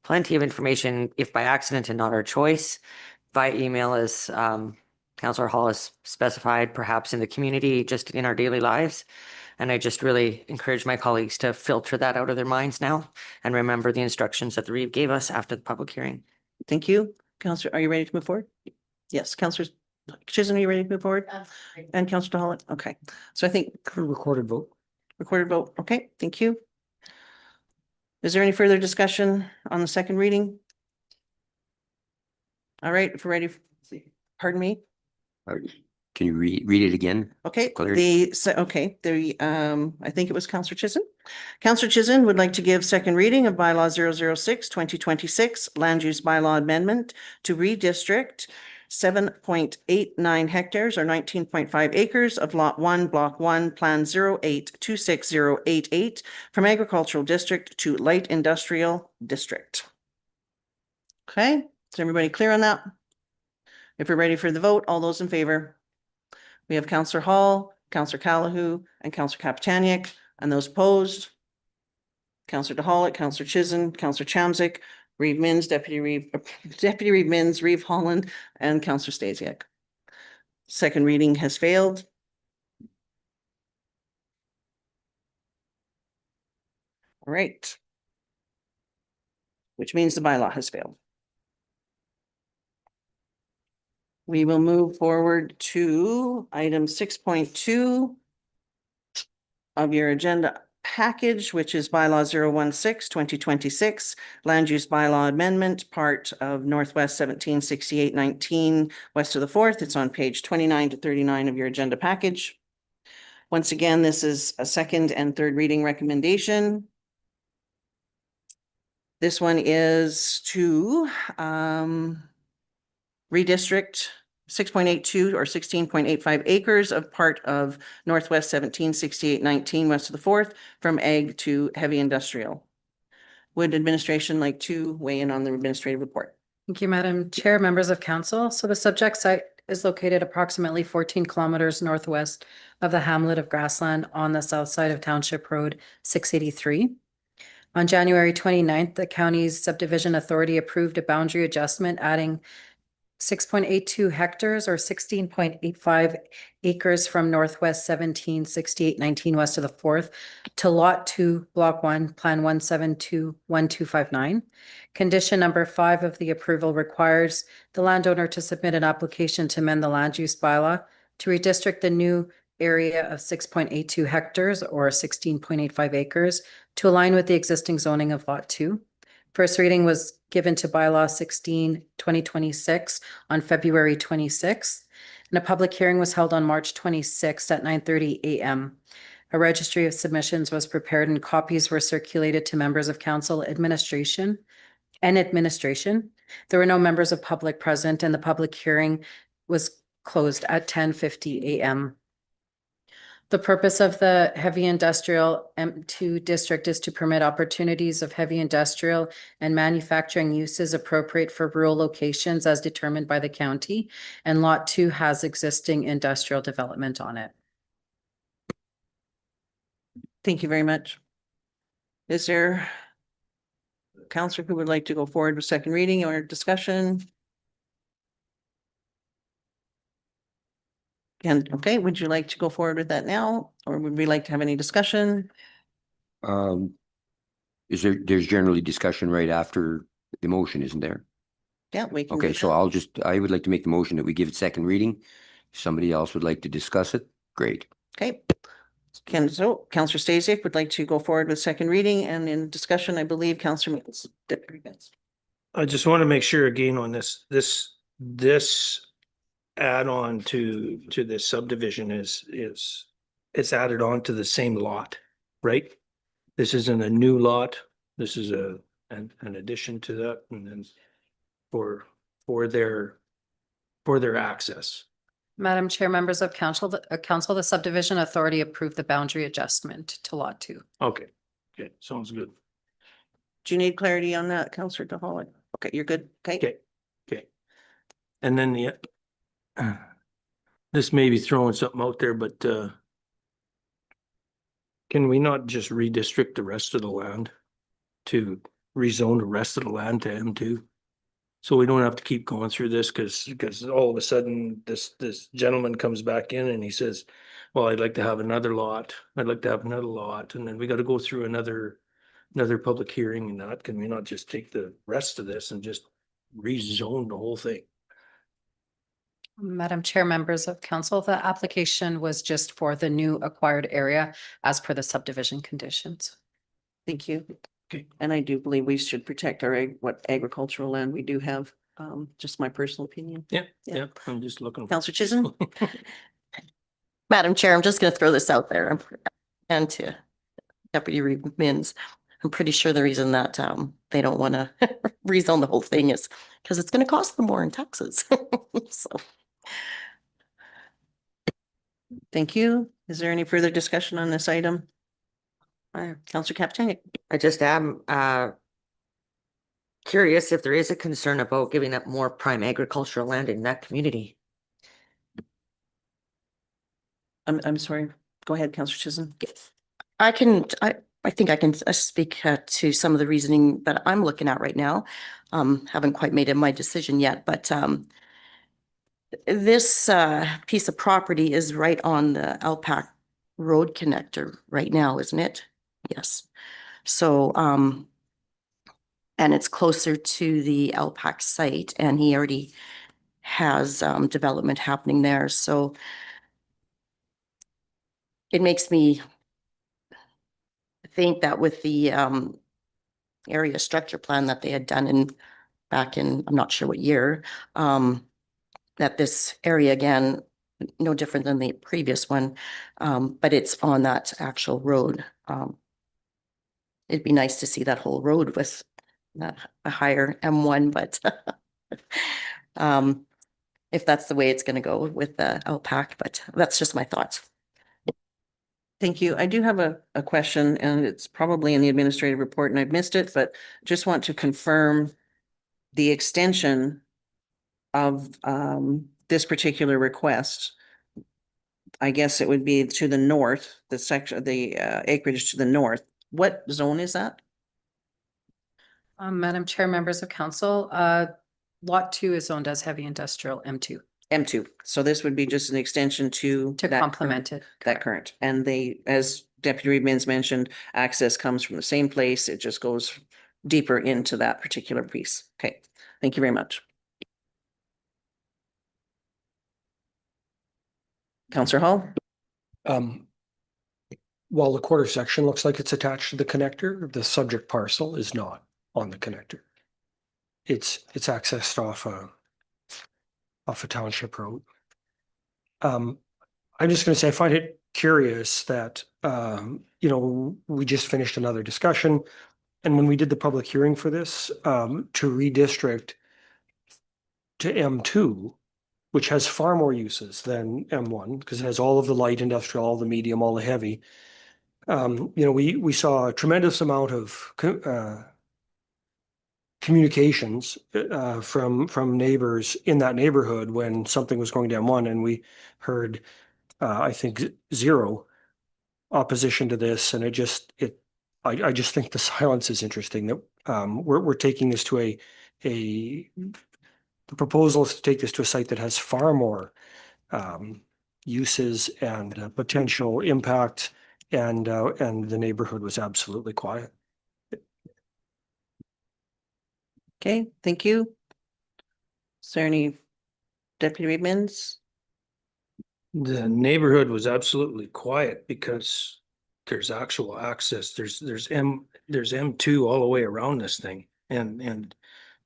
plenty of information, if by accident and not our choice, via email, as Councillor Hall has specified, perhaps in the community, just in our daily lives. And I just really encourage my colleagues to filter that out of their minds now and remember the instructions that the Reeve gave us after the public hearing. Thank you. Councillor, are you ready to move forward? Yes, Councillor Chisholm, are you ready to move forward? And Councillor Holland? Okay. So I think Recorded vote. recorded vote. Okay, thank you. Is there any further discussion on the second reading? All right, if we're ready, pardon me? Can you read it again? Okay, Clarity. I think it was Councillor Chisholm. Councillor Chisholm would like to give second reading of bylaw 006/2026 land use bylaw amendment to redistrict 7.89 hectares or 19.5 acres of Lot 1, Block 1, Plan 08260088 from agricultural district to light industrial district. Okay, is everybody clear on that? If we're ready for the vote, all those in favor? We have Counselor Hall, Counselor Callahan, and Counselor Kapitaniak, and those opposed. Counselor DeHollick, Counselor Chisholm, Counselor Chamzik, Reeve Mins, Deputy Reeve Mins, Reeve Holland, and Counselor Stasiak. Second reading has failed. All right. Which means the bylaw has failed. We will move forward to item 6.2 of your agenda package, which is bylaw 016-2026, land use bylaw amendment, part of Northwest 1768-19 west of the 4th. It's on page 29 to 39 of your agenda package. Once again, this is a second and third reading recommendation. This one is to redistrict 6.82 or 16.85 acres of part of Northwest 1768-19 west of the 4th from ag to heavy industrial. Would administration like to weigh in on the administrative report? Thank you, Madam Chair, members of council. So the subject site is located approximately 14 kilometers northwest of the hamlet of Grassland on the south side of Township Road 683. On January 29th, the county's subdivision authority approved a boundary adjustment adding 6.82 hectares or 16.85 acres from Northwest 1768-19 west of the 4th to Lot 2, Block 1, Plan 1721259. Condition number 5 of the approval requires the landowner to submit an application to amend the land use bylaw to redistrict the new area of 6.82 hectares or 16.85 acres to align with the existing zoning of Lot 2. First reading was given to bylaw 16-2026 on February 26th, and a public hearing was held on March 26th at 9:30 a.m. A registry of submissions was prepared and copies were circulated to members of council, administration. There were no members of public present, and the public hearing was closed at 10:50 a.m. The purpose of the heavy industrial M2 district is to permit opportunities of heavy industrial and manufacturing uses appropriate for rural locations as determined by the county, and Lot 2 has existing industrial development on it. Thank you very much. Is there a counselor who would like to go forward with second reading or discussion? And okay, would you like to go forward with that now, or would we like to have any discussion? There's generally discussion right after the motion, isn't there? Yeah, we can. do Okay, so that. I would like to make the motion that we give it second reading. If somebody else would like to discuss it, great. Okay. Counselor Stasiak would like to go forward with second reading, and in discussion, I believe Counselor Mills. Deputy Mills. I just want to make sure again on this add-on to this subdivision is it's added on to the same lot, right? This isn't a new lot. This is an addition to that, and then for their access. Madam Chair, members of council, the subdivision authority approved the boundary adjustment to Lot 2. Okay, sounds good. Do you need clarity on that, Counselor DeHollick? Okay, you're good. Okay. Okay. And then this may be throwing something out there, but can we not just redistrict the rest of the land to rezone the rest of the land to M2? So we don't have to keep going through this because all of a sudden this gentleman comes back in and he says, well, I'd like to have another lot. I'd like to have another lot. And then we got to go through another public hearing and that. Can we not just take the rest of this and just rezone the whole thing? Madam Chair, members of council, the application was just for the new acquired area as per the subdivision conditions. Thank you. Okay. And I do believe we should protect our what agricultural land we do have. Just my personal opinion. Yeah. I'm just looking. Counselor Chisholm. Madam Chair, I'm just going to throw this out there and to Deputy Reeve Mins. I'm pretty sure the reason that they don't want to rezone the whole thing is because it's going to cost them more in taxes. So, Thank you. Is there any further discussion on this item? Counselor Kaptani? I just am curious if there is a concern about giving up more prime agricultural land in that community. I'm sorry. Go ahead, Counselor Chisholm. I think I can speak to some of the reasoning that I'm looking at right now. Haven't quite made my decision yet, but this piece of property is right on the Alpac Road connector right now, isn't it? Yes. So, and it's closer to the Alpac site, and he already has development happening there. So it makes me think that with the area structure plan that they had done back in, I'm not sure what year, that this area again, no different than the previous one, but it's on that actual road. It'd be nice to see that whole road with a higher M1, but if that's the way it's going to go with the Alpac, but that's just my thoughts. Thank you. I do have a question, and it's probably in the administrative report and I've missed it, but just want to confirm the extension of this particular request. I guess it would be to the north, the section, the acreage to the north. What zone is that? Madam Chair, members of council, lot 2 is zoned as heavy industrial M2 M2. So this would be just an extension to to that complement it. that current. And they, as Deputy Reedmans mentioned, access comes from the same place. It just goes deeper into that particular piece. Okay, thank you very much. Counselor Hall? While the quarter section looks like it's attached to the connector, the subject parcel is not on the connector. It's accessed off a township road. I'm just going to say, I find it curious that, we just finished another discussion. And when we did the public hearing for this, to redistrict to M2, which has far more uses than M1, because it has all of the light industrial, all the medium, all the heavy. We saw a tremendous amount of communications from neighbors in that neighborhood when something was going to M1, and we heard, I think, zero opposition to this, and I just think the silence is interesting. That we're taking this to the proposal is to take this to a site that has far more uses and potential impact, and the neighborhood was absolutely quiet. Okay, thank you. Is there any Deputy Reedmans? The neighborhood was absolutely quiet because there's actual access. There's M2 all the way around this thing, and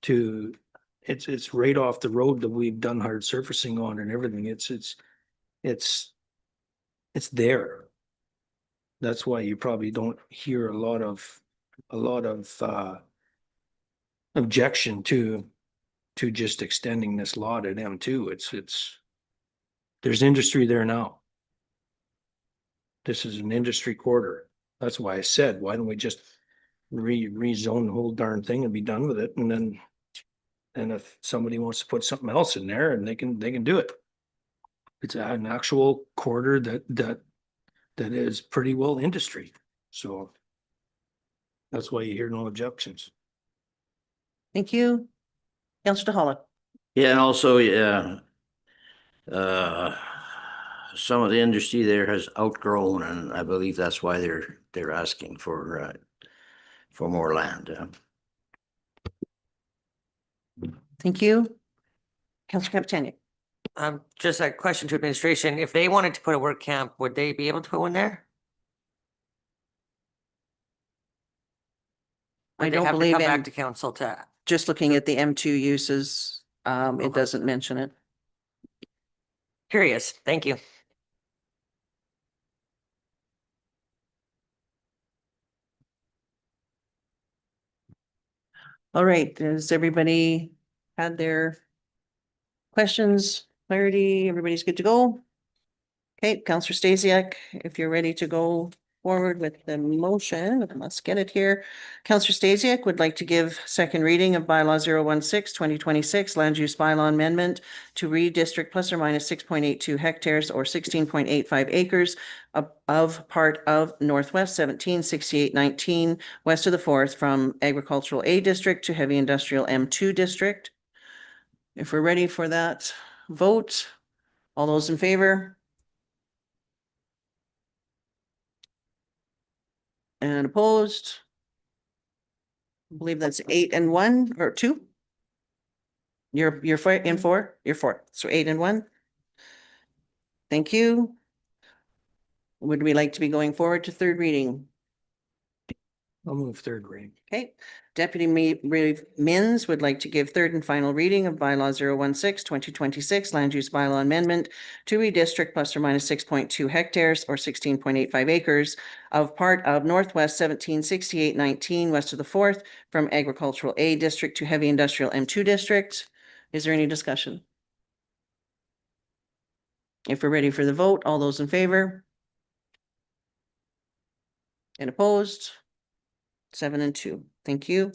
it's right off the road that we've done hard surfacing on and everything. It's there. That's why you probably don't hear a lot of objection to just extending this lot at M2. There's industry there now. This is an industry corridor. That's why I said, why don't we just rezone the whole darn thing and be done with it? And if somebody wants to put something else in there, and they can do it. It's an actual corridor that is pretty well industry. So that's why you hear no objections. Thank you. Counselor DeHolla? Yeah, and also, some of the industry there has outgrown, and I believe that's why they're asking for more land. Thank you. Counselor Capitani? Just a question to administration. If they wanted to put a work camp, would they be able to put one there? I Would they don't have to believe come back in, to council to, just looking at the M2 uses, it doesn't mention it. curious. Thank you. All right, has everybody had their questions, clarity? Everybody's good to go? Okay, Counselor Stasiak, if you're ready to go forward with the motion, I must get it here. Counselor Stasiak would like to give second reading of bylaw 016-2026 land use bylaw amendment to redistrict plus or minus 6.82 hectares or 16.85 acres of part of Northwest 176819 west of the Fourth from agricultural A district to heavy industrial M2 district. If we're ready for that vote, all those in favor? And opposed? I believe that's 8 and 1 or 2. You're in 4? You're 4. So 8 and 1. Thank you. Would we like to be going forward to third reading? I'll move third reading. Okay. Deputy Mins would like to give third and final reading of bylaw 016-2026 land use bylaw amendment to redistrict plus or minus 6.2 hectares or 16.85 acres of part of Northwest 176819 west of the Fourth from agricultural A district to heavy industrial M2 district. Is there any discussion? If we're ready for the vote, all those in favor? And opposed? 7 and 2. Thank you.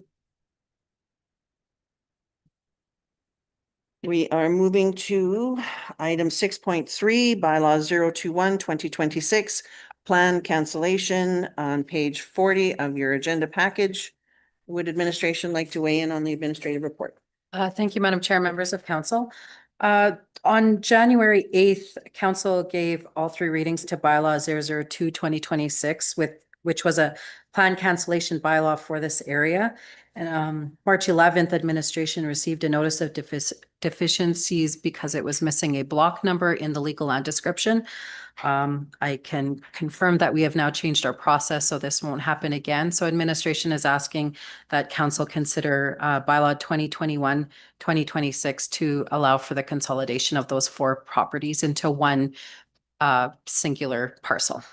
We are moving to item 6.3, bylaw 021-2026, plan cancellation on page 40 of your agenda package. Would administration like to weigh in on the administrative report? Thank you, Madam Chair, members of council. On January 8th, council gave all three readings to bylaw 002-2026 which was a plan cancellation bylaw for this area. And March 11th, administration received a notice of deficiencies because it was missing a block number in the legal land description. I can confirm that we have now changed our process, so this won't happen again. So administration is asking that council consider bylaw 2021-2026 to allow for the consolidation of those 4 properties into one singular parcel.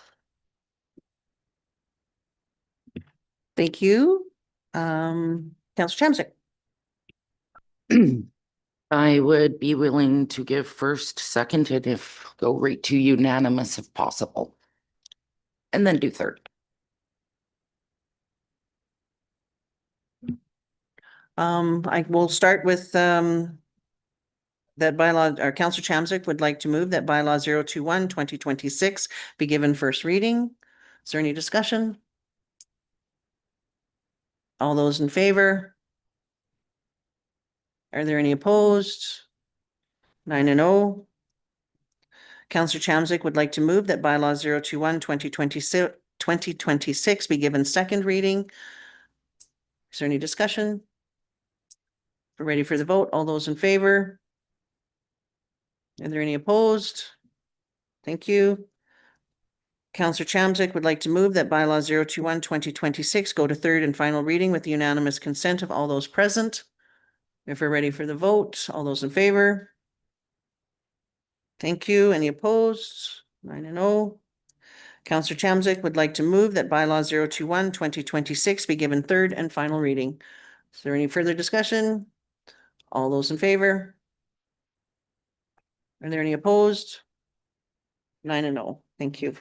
Thank you. Councilor Chamsick. I would be willing to give first, second, and if go right to unanimous if possible. And then do third. I will start with that bylaw, or Councilor Chamsick would like to move that bylaw 021-2026 be given first reading. Is there any discussion? All those in favor? Are there any opposed? 9 and 0. Councilor Chamsick would like to move that bylaw 021-2026 be given second reading. Is there any discussion? We're ready for the vote. All those in favor? Are there any opposed? Thank you. Councilor Chamsick would like to move that bylaw 021-2026 go to third and final reading with the unanimous consent of all those present. If we're ready for the vote, all those in favor? Thank you. Any opposed? 9 and 0. Councilor Chamsick would like to move that bylaw 021-2026 be given third and final reading. Is there any further discussion? All those in favor? Are there any opposed? 9 and 0. Thank you.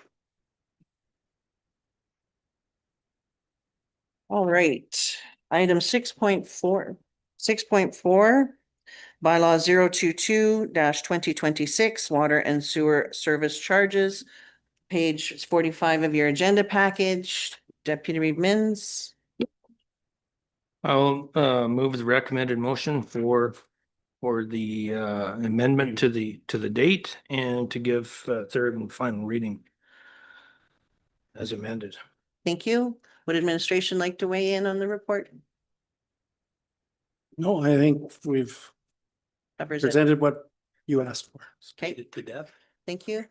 All right, item 6.4. 6.4, bylaw 022-2026, water and sewer service charges. Page 45 of your agenda package. Deputy Reed Mins. I'll move the recommended motion for the amendment to the date and to give third and final reading as amended. Thank you. Would administration like to weigh in on the report? No, I think we've Covers it. presented what you asked for. Okay, thank you.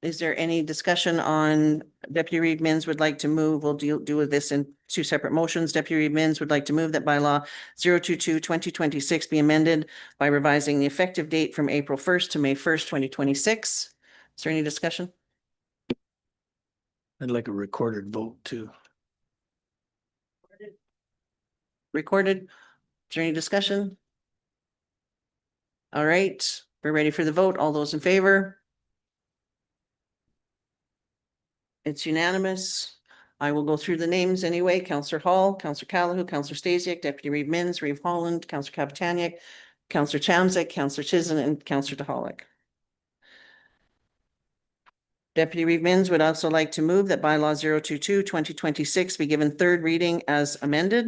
Is there any discussion on Deputy Reed Mins would like to move? We'll do with this in 2 separate motions. Deputy Reed Mins would like to move that bylaw 022-2026 be amended by revising the effective date from April 1st to May 1st, 2026. Is there any discussion? I'd like a recorded vote too. Recorded. Is there any discussion? All right, we're ready for the vote. All those in favor? It's unanimous. I will go through the names anyway. Counselor Hall, Counselor Callahan, Counselor Stasiak, Deputy Reeve Mins, Reeve Holland, Counselor Kapitaniak, Counselor Chamzak, Counselor Chisholm, and Counselor DeHollick. Deputy Reeve Mins would also like to move that bylaw 022-2026 be given third reading as amended.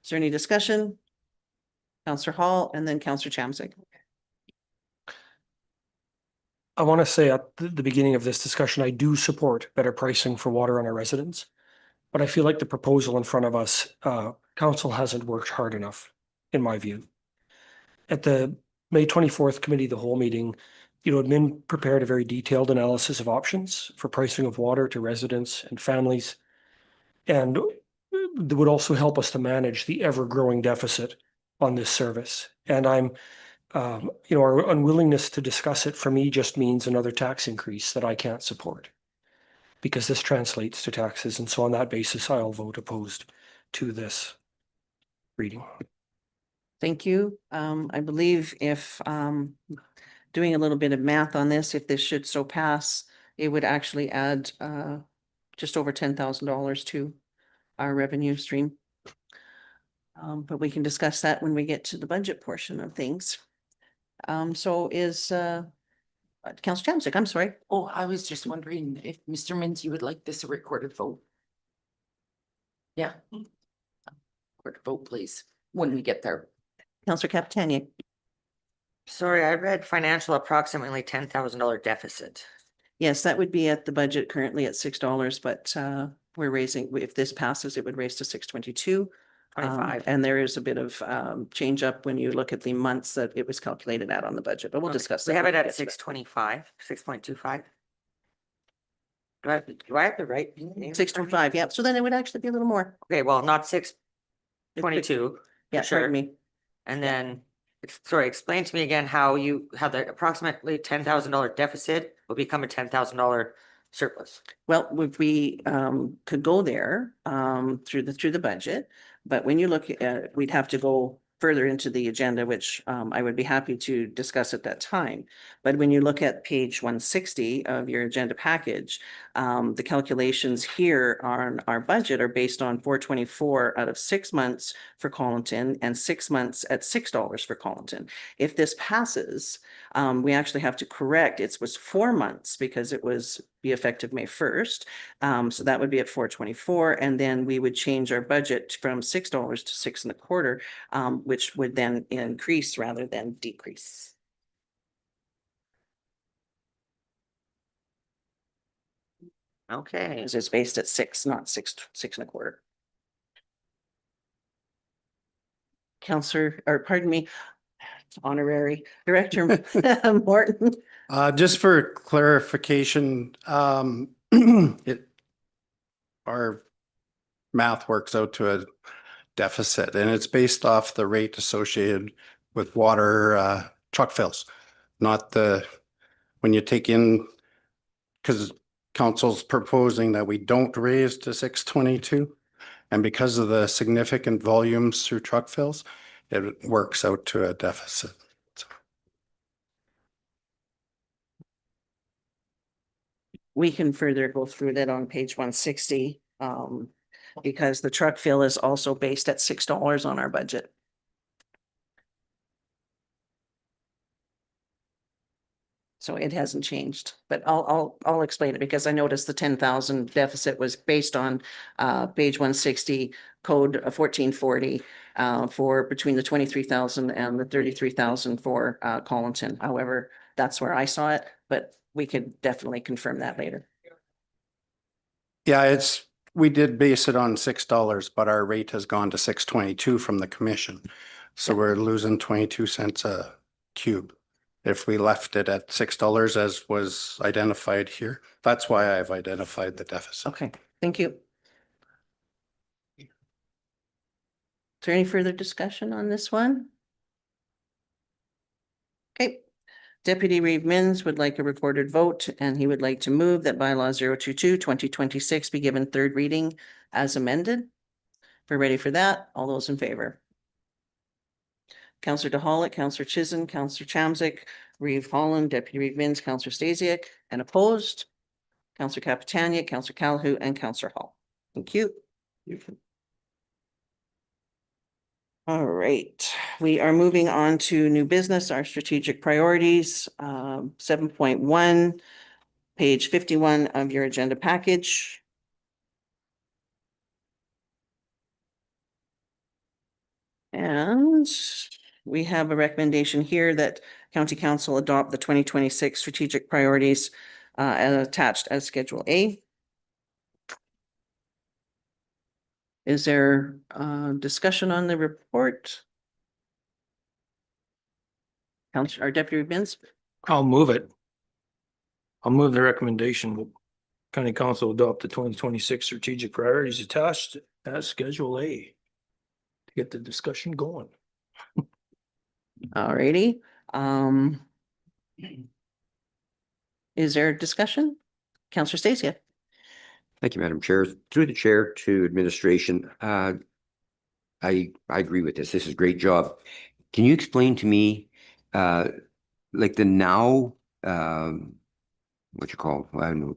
Is there any discussion? Counselor Hall and then Counselor Chamzak. I want to say at the beginning of this discussion, I do support better pricing for water on our residents. But I feel like the proposal in front of us, council hasn't worked hard enough, in my view. At the May 24th committee, the whole meeting, admin prepared a very detailed analysis of options for pricing of water to residents and families. And that would also help us to manage the ever-growing deficit on this service. And our unwillingness to discuss it for me just means another tax increase that I can't support, because this translates to taxes. And so on that basis, I'll vote opposed to this reading. Thank you. I believe if doing a little bit of math on this, if this should so pass, it would actually add just over $10,000 to our revenue stream. But we can discuss that when we get to the budget portion of things. So is Councilor Chamzak, I'm sorry. Oh, I was just wondering if Mr. Mintz, you would like this a recorded vote? Yeah. Recorded vote, please, when we get there. Counselor Kapitaniak. Sorry, I read financial approximately $10,000 deficit. Yes, that would be at the budget currently at $6, but we're raising, if this passes, it would raise to $622. 25. And there is a bit of change up when you look at the months that it was calculated at on the budget, but we'll discuss that. We have when it we at get to that. 625, 6.25. Do I have the right? name? 625, yeah. So then it would actually be a little more. Okay, well, not It could- 622. Yeah, sure. pardon me. And then, sorry, explain to me again how the approximately $10,000 deficit will become a $10,000 surplus. Well, we could go there through the budget, but when you look at, we'd have to go further into the agenda, which I would be happy to discuss at that time. But when you look at page 160 of your agenda package, the calculations here on our budget are based on 424 out of 6 months for Collinton and 6 months at $6 for Collinton. If this passes, we actually have to correct. It was 4 months because it was be effective May 1st. So that would be at 424. And then we would change our budget from $6 to 6.25, which would then increase rather than decrease. Okay. Because it's based at 6, not 6.25. Counselor, or pardon me, Honorary Director Morton. Just for clarification, our math works out to a deficit, and it's based off the rate associated with water truck fills, not when you take in, because council's proposing that we don't raise to 622. And because of the significant volumes through truck fills, it works out to a deficit. We can further go through that on page 160, because the truck fill is also based at $6 on our budget. So it hasn't changed, but I'll explain it because I noticed the 10,000 deficit was based on page 160 code 1440 for between the 23,000 and the 33,000 for Collinton. However, that's where I saw it, but we could definitely confirm that later. Yeah, we did base it on $6, but our rate has gone to 622 from the commission. So we're losing 22 cents a cube. If we left it at $6 as was identified here, that's why I've identified the deficit. Okay, thank you. Is there any further discussion on this one? Okay. Deputy Reeve Mins would like a recorded vote, and he would like to move that bylaw 022-2026 be given third reading as amended. We're ready for that. All those in favor? Counselor DeHollick, Counselor Chisholm, Counselor Chamzik, Reeve Holland, Deputy Reeve Mins, Counselor Stasiak, and opposed? Counselor Capitania, Counselor Calhoun, and Counselor Hall. Thank you. All right, we are moving on to new business, our strategic priorities, 7.1, page 51 of your agenda package. And we have a recommendation here that County Council adopt the 2026 strategic priorities as attached as Schedule A. Is there discussion on the report? Counselor, our Deputy Bins? I'll move it. I'll move the recommendation. County Council adopt the 2026 strategic priorities attached as Schedule A to get the discussion going. All righty. Is there discussion? Counselor Stacia? Thank you, Madam Chair. Through the chair to administration, I agree with this. This is a great job. Can you explain to me, like the now, what you call, I don't know,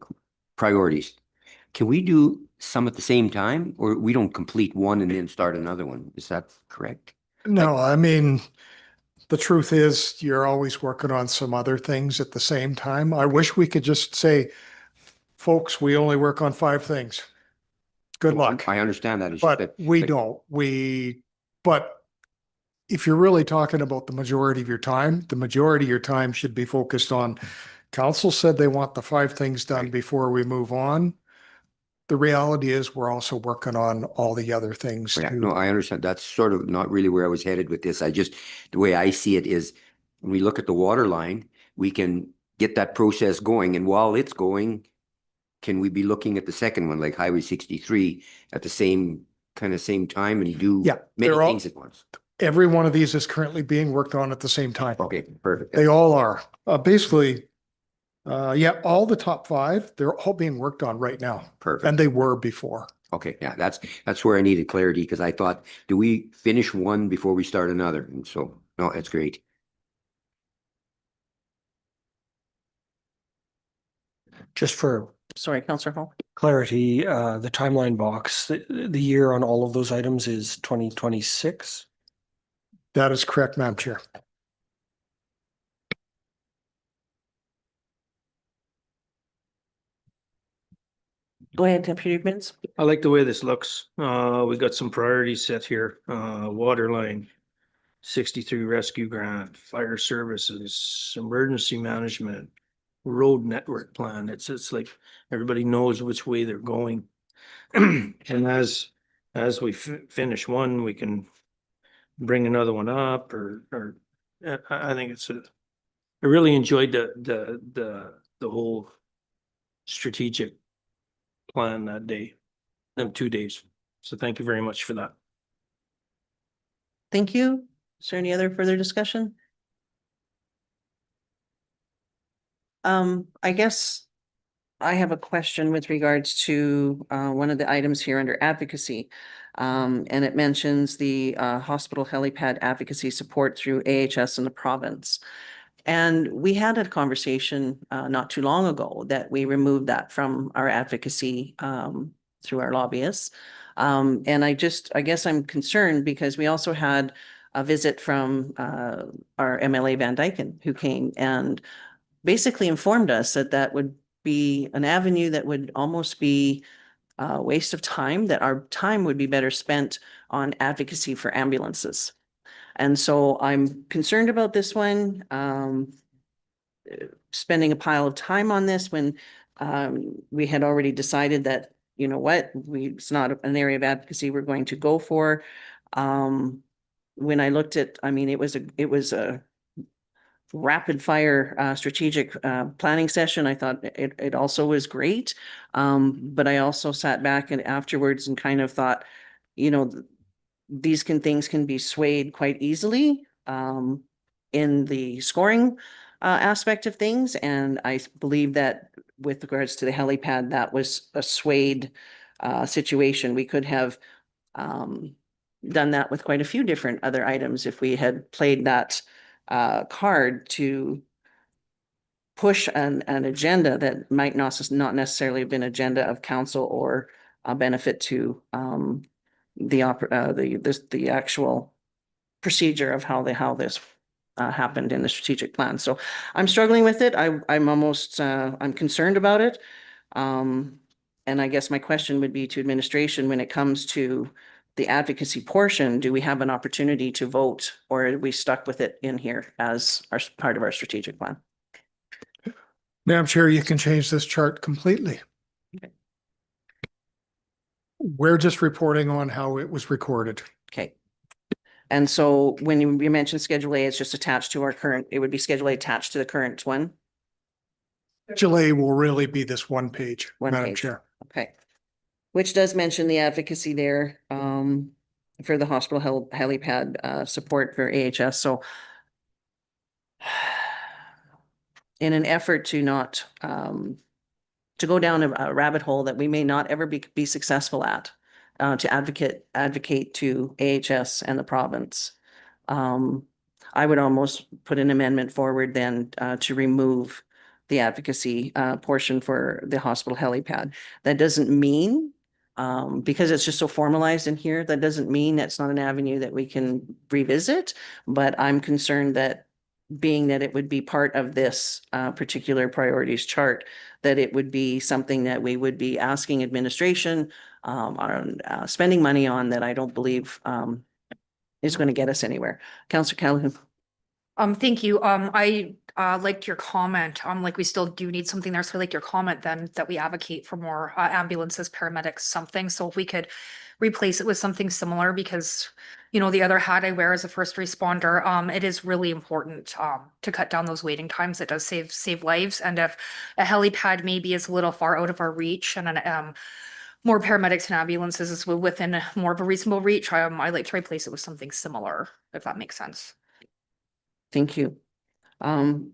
priorities? Can we do some at the same time, or we don't complete one and then start another one? Is that correct? No, I mean, the truth is you're always working on some other things at the same time. I wish we could just say, folks, we only work on 5 things. Good luck. I understand that. It's just But that, we like, don't. But if you're really talking about the majority of your time, the majority of your time should be focused on, council said they want the 5 things done before we move on. The reality is we're also working on all the other things Yeah, too. no, I understand. That's sort of not really where I was headed with this. The way I see it is when we look at the water line, we can get that process going. And while it's going, can we be looking at the second one, like Highway 63 at the same time and do Yeah, many they're all- things at once? Every one of these is currently being worked on at the same time. Okay, perfect. They all are. Basically, yeah, all the top 5, they're all being worked on right now. Perfect. And they were before. Okay, yeah, that's where I needed clarity because I thought, do we finish one before we start another? And so, no, that's great. Just for Sorry, Counselor Hall. clarity, the timeline box, the year on all of those items is 2026. That is correct, Madam Chair. Go ahead, Deputy Bins. I like the way this looks. We got some priorities set here. Water line, 63 rescue grant, fire services, emergency management, road network plan. It's like everybody knows which way they're going. And as we finish one, we can bring another one up or I think I really enjoyed the whole strategic plan that day, them 2 days. So thank you very much for that. Thank you. Is there any other further discussion? I guess I have a question with regards to one of the items here under advocacy. And it mentions the hospital helipad advocacy support through AHS in the province. And we had a conversation not too long ago that we removed that from our advocacy through our lobbyists. And I guess I'm concerned because we also had a visit from our MLA Van Dyken, who came and basically informed us that that would be an avenue that would almost be a waste of time, that our time would be better spent on advocacy for ambulances. And so I'm concerned about this one, spending a pile of time on this when we had already decided that, you know what, it's not an area of advocacy we're going to go for. When I looked at, I mean, it was a rapid fire strategic planning session. I thought it also was great. But I also sat back and afterwards and kind of thought, you know, things can be swayed quite easily in the scoring aspect of things. And I believe that with regards to the helipad, that was a swayed situation. We could have done that with quite a few different other items. If we had played that card to push an agenda that might not necessarily have been agenda of council or a benefit to the actual procedure of how this happened in the strategic plan. So I'm struggling with it. I'm almost I'm concerned about it. And I guess my question would be to administration when it comes to the advocacy portion, do we have an opportunity to vote, or are we stuck with it in here as our part of our strategic plan? Madam Chair, you can change this chart completely. Okay. We're just reporting on how it was recorded. Okay. And so when you mentioned Schedule A, it's just attached to our current, it would be Schedule A attached to the current one? Schedule A will really be this one page, One Madam page. Chair. Okay. Which does mention the advocacy there for the hospital helipad support for AHS. So in an effort to not to go down a rabbit hole that we may not ever be successful at, to advocate to AHS and the province. I would almost put an amendment forward then to remove the advocacy portion for the hospital helipad. That doesn't mean, because it's just so formalized in here, that doesn't mean that's not an avenue that we can revisit. But I'm concerned that being that it would be part of this particular priorities chart, that it would be something that we would be asking administration on spending money on, that I don't believe is going to get us anywhere. Councillor Calhoun. Thank you. I liked your comment. Like we still do need something there. So I like your comment then that we advocate for more ambulances, paramedics, something. So if we could replace it with something similar, because the other hat I wear as a first responder, it is really important to cut down those waiting times. It does save lives. And if a helipad maybe is a little far out of our reach, and more paramedics and ambulances is within more of a reasonable reach, I like to replace it with something similar, if that makes sense. Thank you. And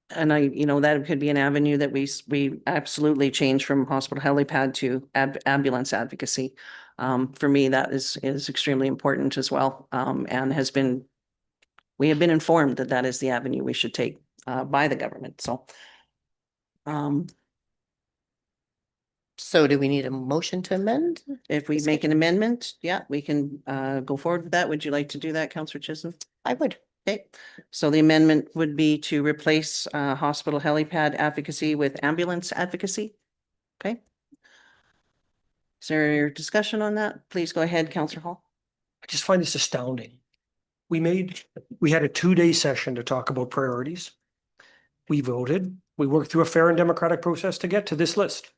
that could be an avenue that we absolutely change from hospital helipad to ambulance advocacy. For me, that is extremely important as well. And we have been informed that that is the avenue we should take by the government. So So do we need a motion to amend? if we make an amendment, yeah, we can go forward with that. Would you like to do that, Councillor Chisholm? I would. Okay, so the amendment would be to replace hospital helipad advocacy with ambulance advocacy. Okay. Is there discussion on that? Please go ahead, Councillor Hall. I just find this astounding. We had a 2-day session to talk about priorities. We voted, we worked through a fair and democratic process to get to this list.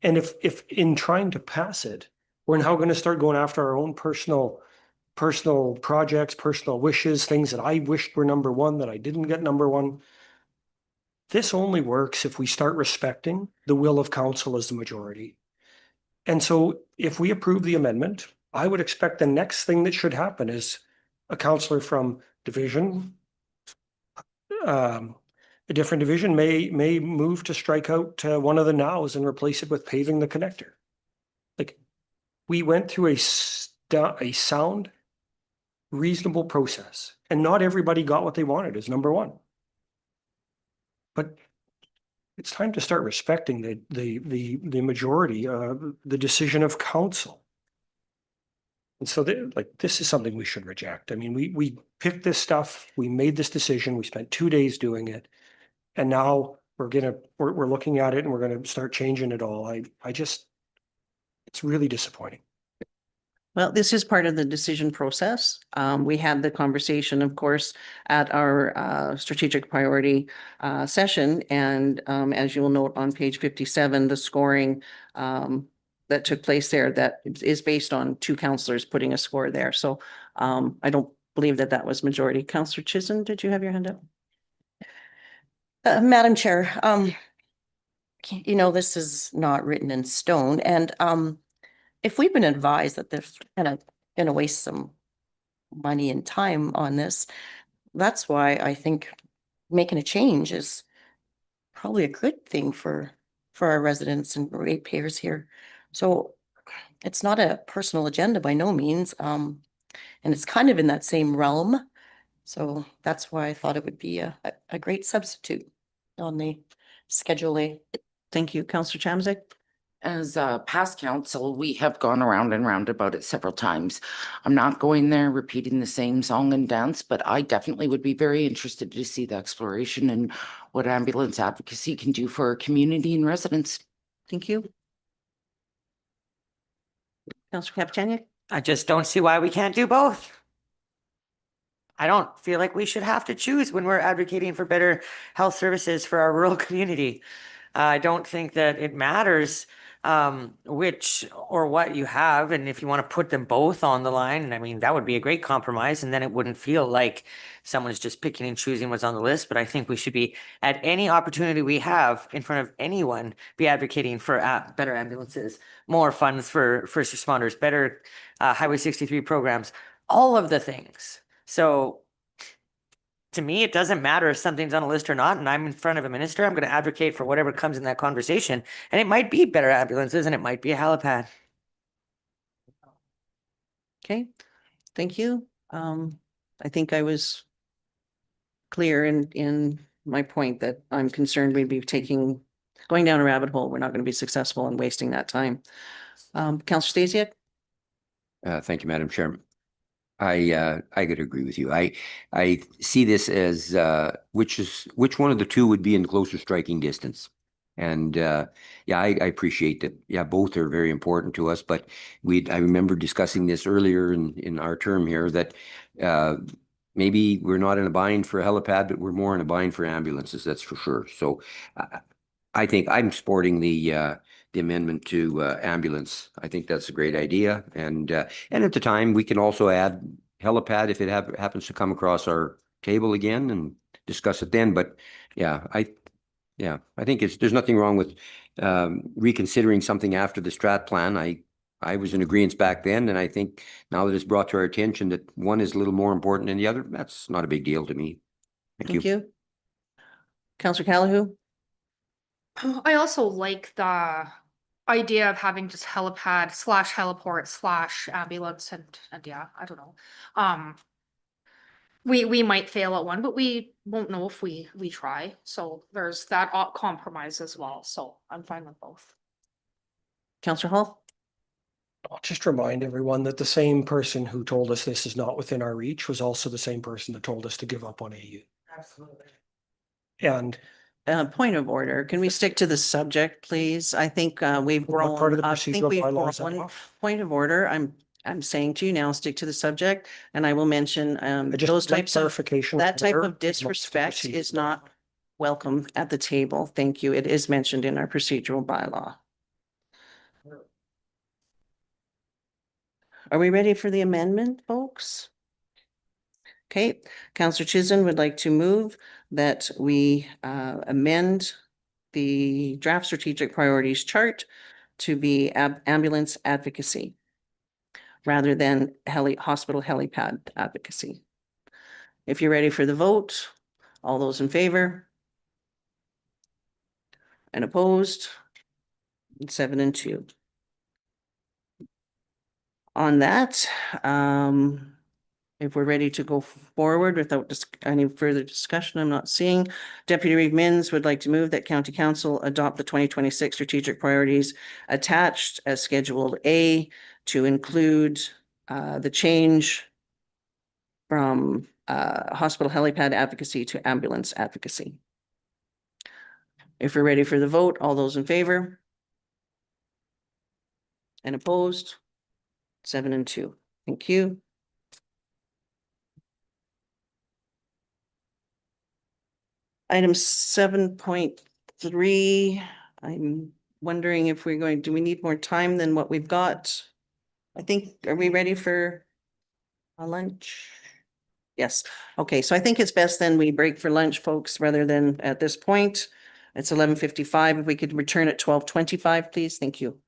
And if in trying to pass it, we're now going to start going after our own personal projects, personal wishes, things that I wished were number one that I didn't get number one. This only works if we start respecting the will of council as the majority. And so if we approve the amendment, I would expect the next thing that should happen is a councillor from division, a different division may move to strike out one of the nows and replace it with paving the connector. Like, we went through a sound, reasonable process, and not everybody got what they wanted as number one. But it's time to start respecting the majority, the decision of council. And so this is something we should reject. I mean, we picked this stuff, we made this decision, we spent 2 days doing it, and now we're looking at it and we're gonna start changing it all. It's really disappointing. Well, this is part of the decision process. We had the conversation, of course, at our strategic priority session. And as you will note on page 57, the scoring that took place there, that is based on 2 councillors putting a score there. So I don't believe that was majority. Councillor Chisholm, did you have your hand up? Madam Chair, this is not written in stone, and if we've been advised that they're kind of going to waste some money and time on this, that's why I think making a change is probably a good thing for our residents and ratepayers here. So it's not a personal agenda by no means. And it's kind of in that same realm. So that's why I thought it would be a great substitute on the Schedule A. Thank you. Counselor Chamzek? As a past council, we have gone around and round about it several times. I'm not going there repeating the same song and dance, but I definitely would be very interested to see the exploration and what ambulance advocacy can do for our community and residents. Thank you. Counselor Capitania? I just don't see why we can't do both. I don't feel like we should have to choose when we're advocating for better health services for our rural community. I don't think that it matters which or what you have, and if you want to put them both on the line, I mean, that would be a great compromise, and then it wouldn't feel like someone's just picking and choosing what's on the list. But I think we should be, at any opportunity we have in front of anyone, be advocating for better ambulances, more funds for first responders, better Highway 63 programs, all of the things. So to me, it doesn't matter if something's on a list or not, and I'm in front of a minister, I'm going to advocate for whatever comes in that conversation. And it might be better ambulances and it might be a helipad. Okay, thank you. I think I was clear in my point that I'm concerned we'd be going down a rabbit hole. We're not going to be successful in wasting that time. Counselor Stasiak? Thank you, Madam Chairman. I could agree with you. I see this as which one of the two would be in closer striking distance. And yeah, I appreciate that. Yeah, both are very important to us. But I remember discussing this earlier in our term here that maybe we're not in a bind for a helipad, but we're more in a bind for ambulances. That's for sure. So I think I'm supporting the amendment to ambulance. I think that's a great idea. And at the time, we can also add helipad if it happens to come across our table again and discuss it then. But yeah, I think there's nothing wrong with reconsidering something after the strat plan. I was in agreement back then, and I think now that it's brought to our attention that one is a little more important than the other, that's not a big deal to me. Thank you. Counselor Callahoo? I also like the idea of having just helipad / heliport / ambulance and yeah, I don't know. We might fail at one, but we won't know if we try. So there's that compromise as well. So I'm fine with both. Counselor Hall? I'll just remind everyone that the same person who told us this is not within our reach was also the same person that told us to give up on AU. Absolutely. And Point of order. Can we stick to the subject, please? I think we've what grown. part of the I think procedural we've bylaws grown. off? Point of order. I'm saying to you now, stick to the subject, and I will mention I just those want types of clarification. that type order of disrespect proceed. is not welcome at the table. Thank you. It is mentioned in our procedural bylaw. Are we ready for the amendment, folks? Okay, Counselor Chisholm would like to move that we amend the draft strategic priorities chart to be ambulance advocacy rather than hospital helipad advocacy. If you're ready for the vote, all those in favor? And opposed? 7 and 2. On that, if we're ready to go forward without any further discussion, I'm not seeing. Deputy Reeve Minns would like to move that County Council adopt the 2026 strategic priorities attached as Schedule A to include the change from hospital helipad advocacy to ambulance advocacy. If we're ready for the vote, all those in favor? And opposed? 7 and 2. Thank you. Item 7.3, I'm wondering if do we need more time than what we've got? I think, are we ready for a lunch? Yes. Okay, so I think it's best then we break for lunch, folks, rather than at this point. It's 11:55. If we could return at 12:25, please. Thank you.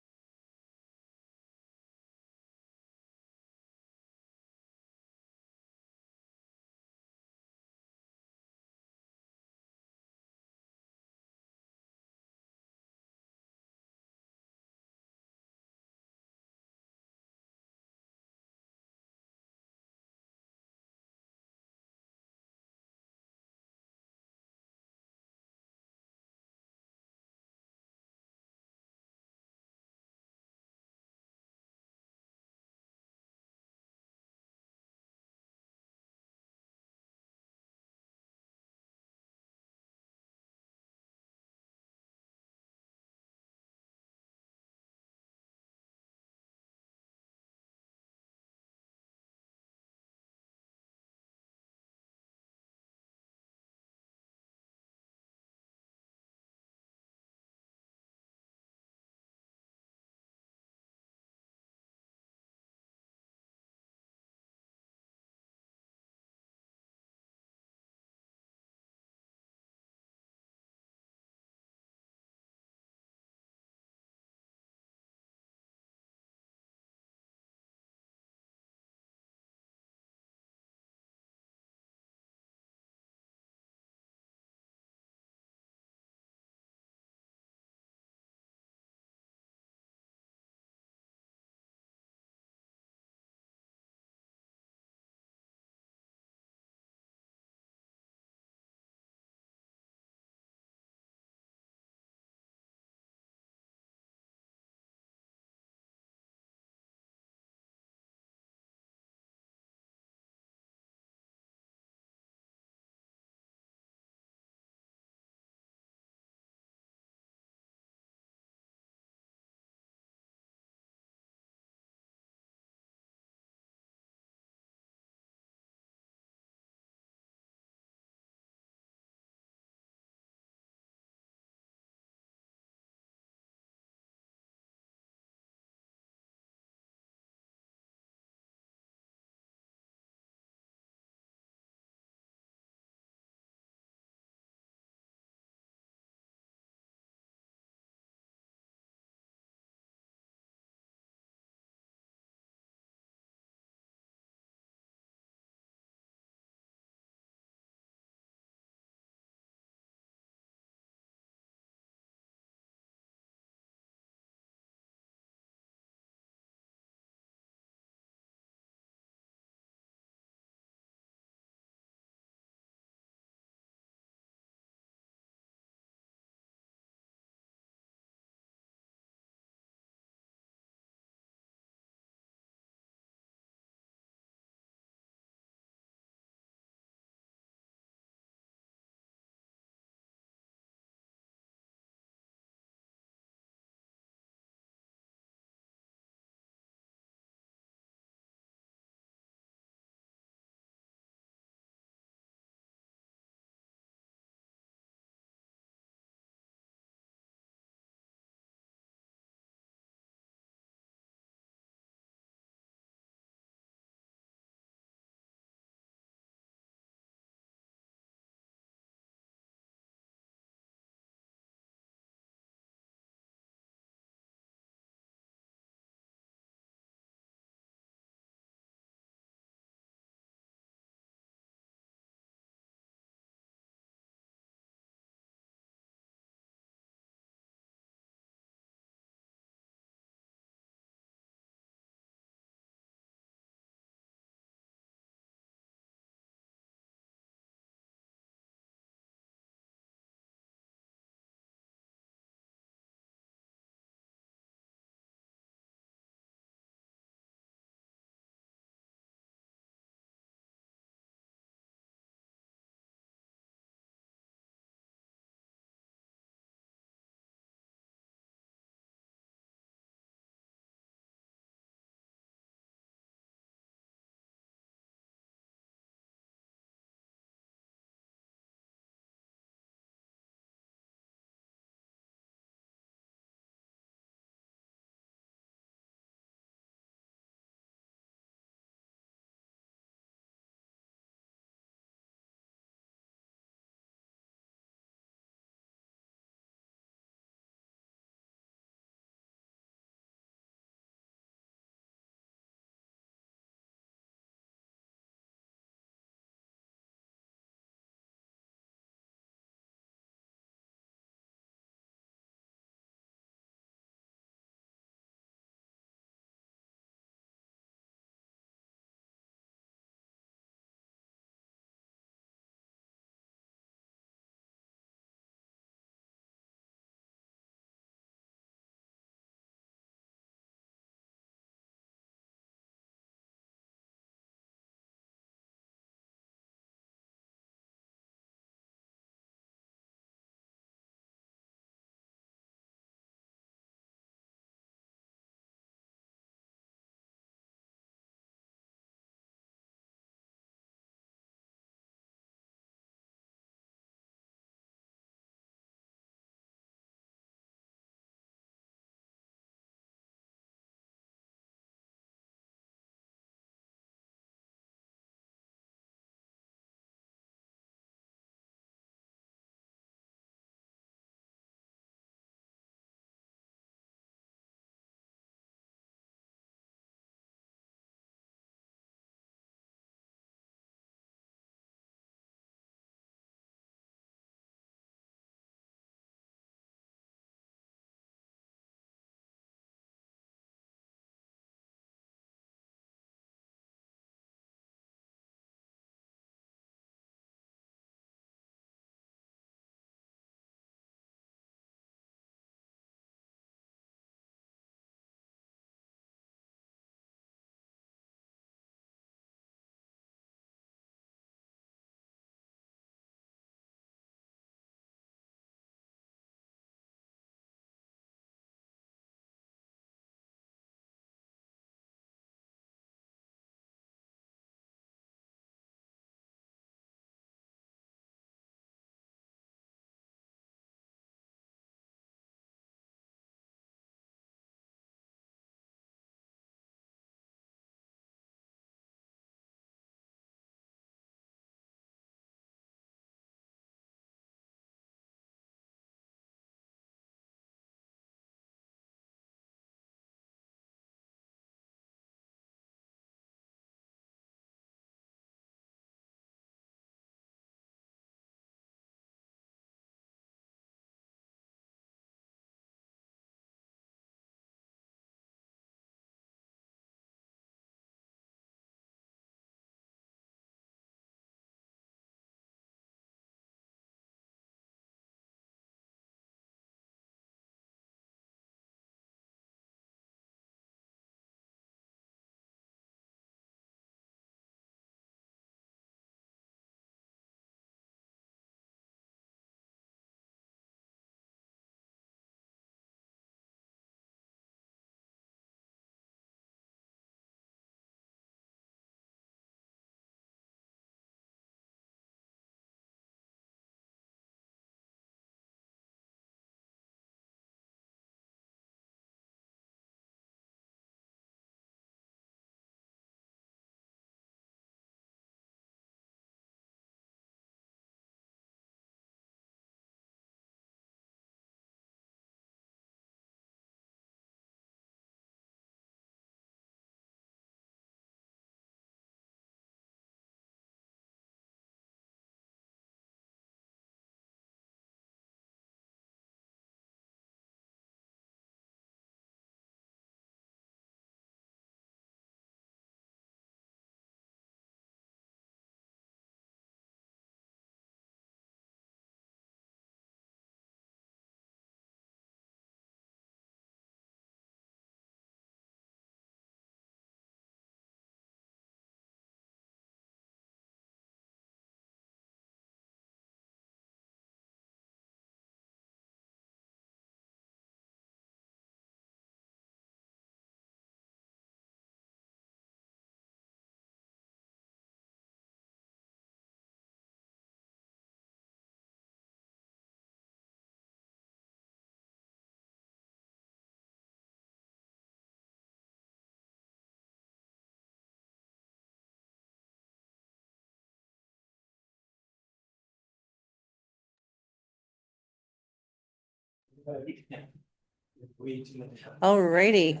All righty.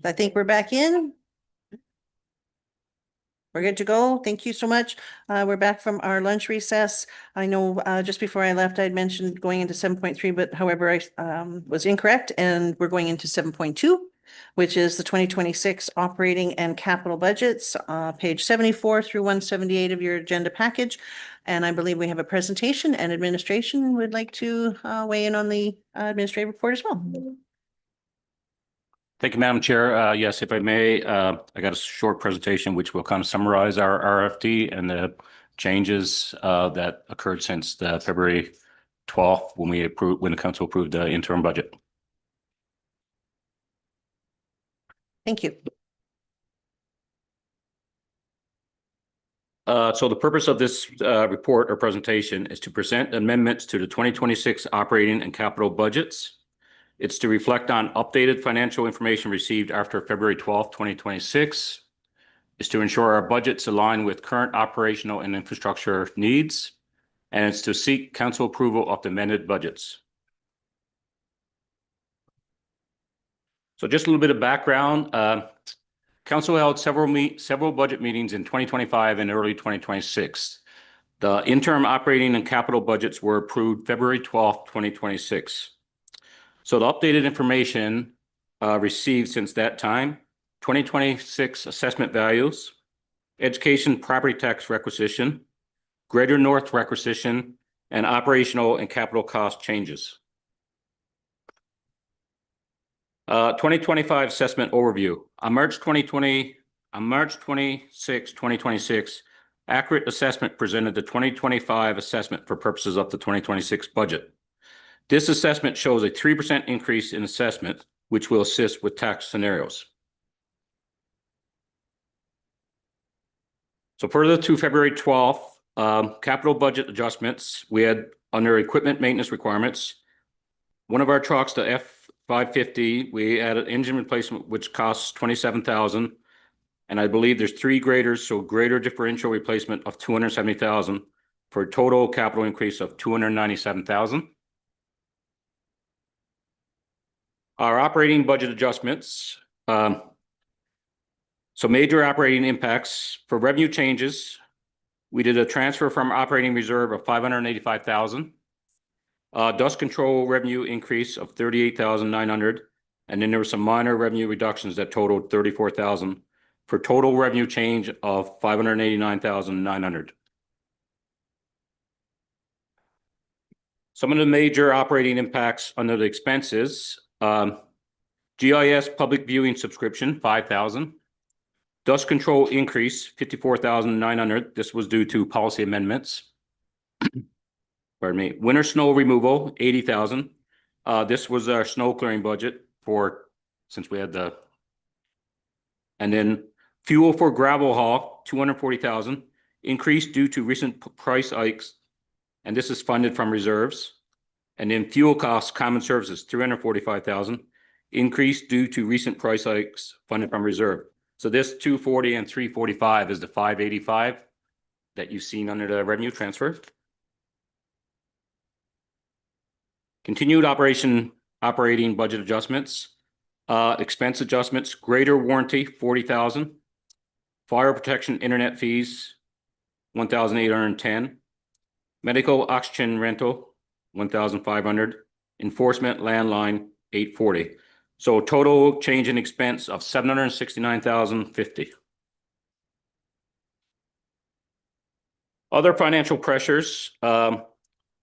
I think we're back in. We're good to go. Thank you so much. We're back from our lunch recess. I know just before I left, I had mentioned going into 7.3, but however, I was incorrect, and we're going into 7.2, which is the 2026 operating and capital budgets, page 74 through 178 of your agenda package. And I believe we have a presentation, and administration would like to weigh in on the administrative report as well. Thank you, Madam Chair. Yes, if I may, I got a short presentation which will kind of summarize our RFD and the changes that occurred since the February 12th when the council approved the interim budget. Thank you. So the purpose of this report or presentation is to present amendments to the 2026 operating and capital budgets. It's to reflect on updated financial information received after February 12th, 2026. It's to ensure our budgets align with current operational and infrastructure needs. And it's to seek council approval of the amended budgets. So just a little bit of background. Council held several budget meetings in 2025 and early 2026. The interim operating and capital budgets were approved February 12th, 2026. So the updated information received since that time, 2026 assessment values, education property tax requisition, Greater North requisition, and operational and capital cost changes. 2025 assessment overview. On March 26, 2026, Accurate Assessment presented the 2025 assessment for purposes of the 2026 budget. This assessment shows a 3% increase in assessment, which will assist with tax scenarios. So further to February 12th, capital budget adjustments, we had under equipment maintenance requirements, one of our trucks, the F-550, we added engine replacement, which costs $27,000. And I believe there's 3 graders, so greater differential replacement of $270,000 for a total capital increase of $297,000. Our operating budget adjustments. So major operating impacts for revenue changes. We did a transfer from operating reserve of $585,000. Dust control revenue increase of $38,900. And then there were some minor revenue reductions that totaled $34,000 for total revenue change of $589,900. Some of the major operating impacts under the expenses. GIS public viewing subscription, $5,000. Dust control increase, $54,900. This was due to policy amendments. Pardon me. Winter snow removal, $80,000. This was our snow clearing budget since we had the. And then fuel for gravel haul, $240,000. Increase due to recent price hikes. And this is funded from reserves. And then fuel costs, common services, $345,000. Increase due to recent price hikes funded from reserve. So this 240 and 345 is the 585 that you've seen under the revenue transfer. Continued operating budget adjustments. Expense adjustments, greater warranty, $40,000. Fire protection internet fees, $1,810. Medical oxygen rental, $1,500. Enforcement landline, $840. So total change in expense of $769,050. Other financial pressures,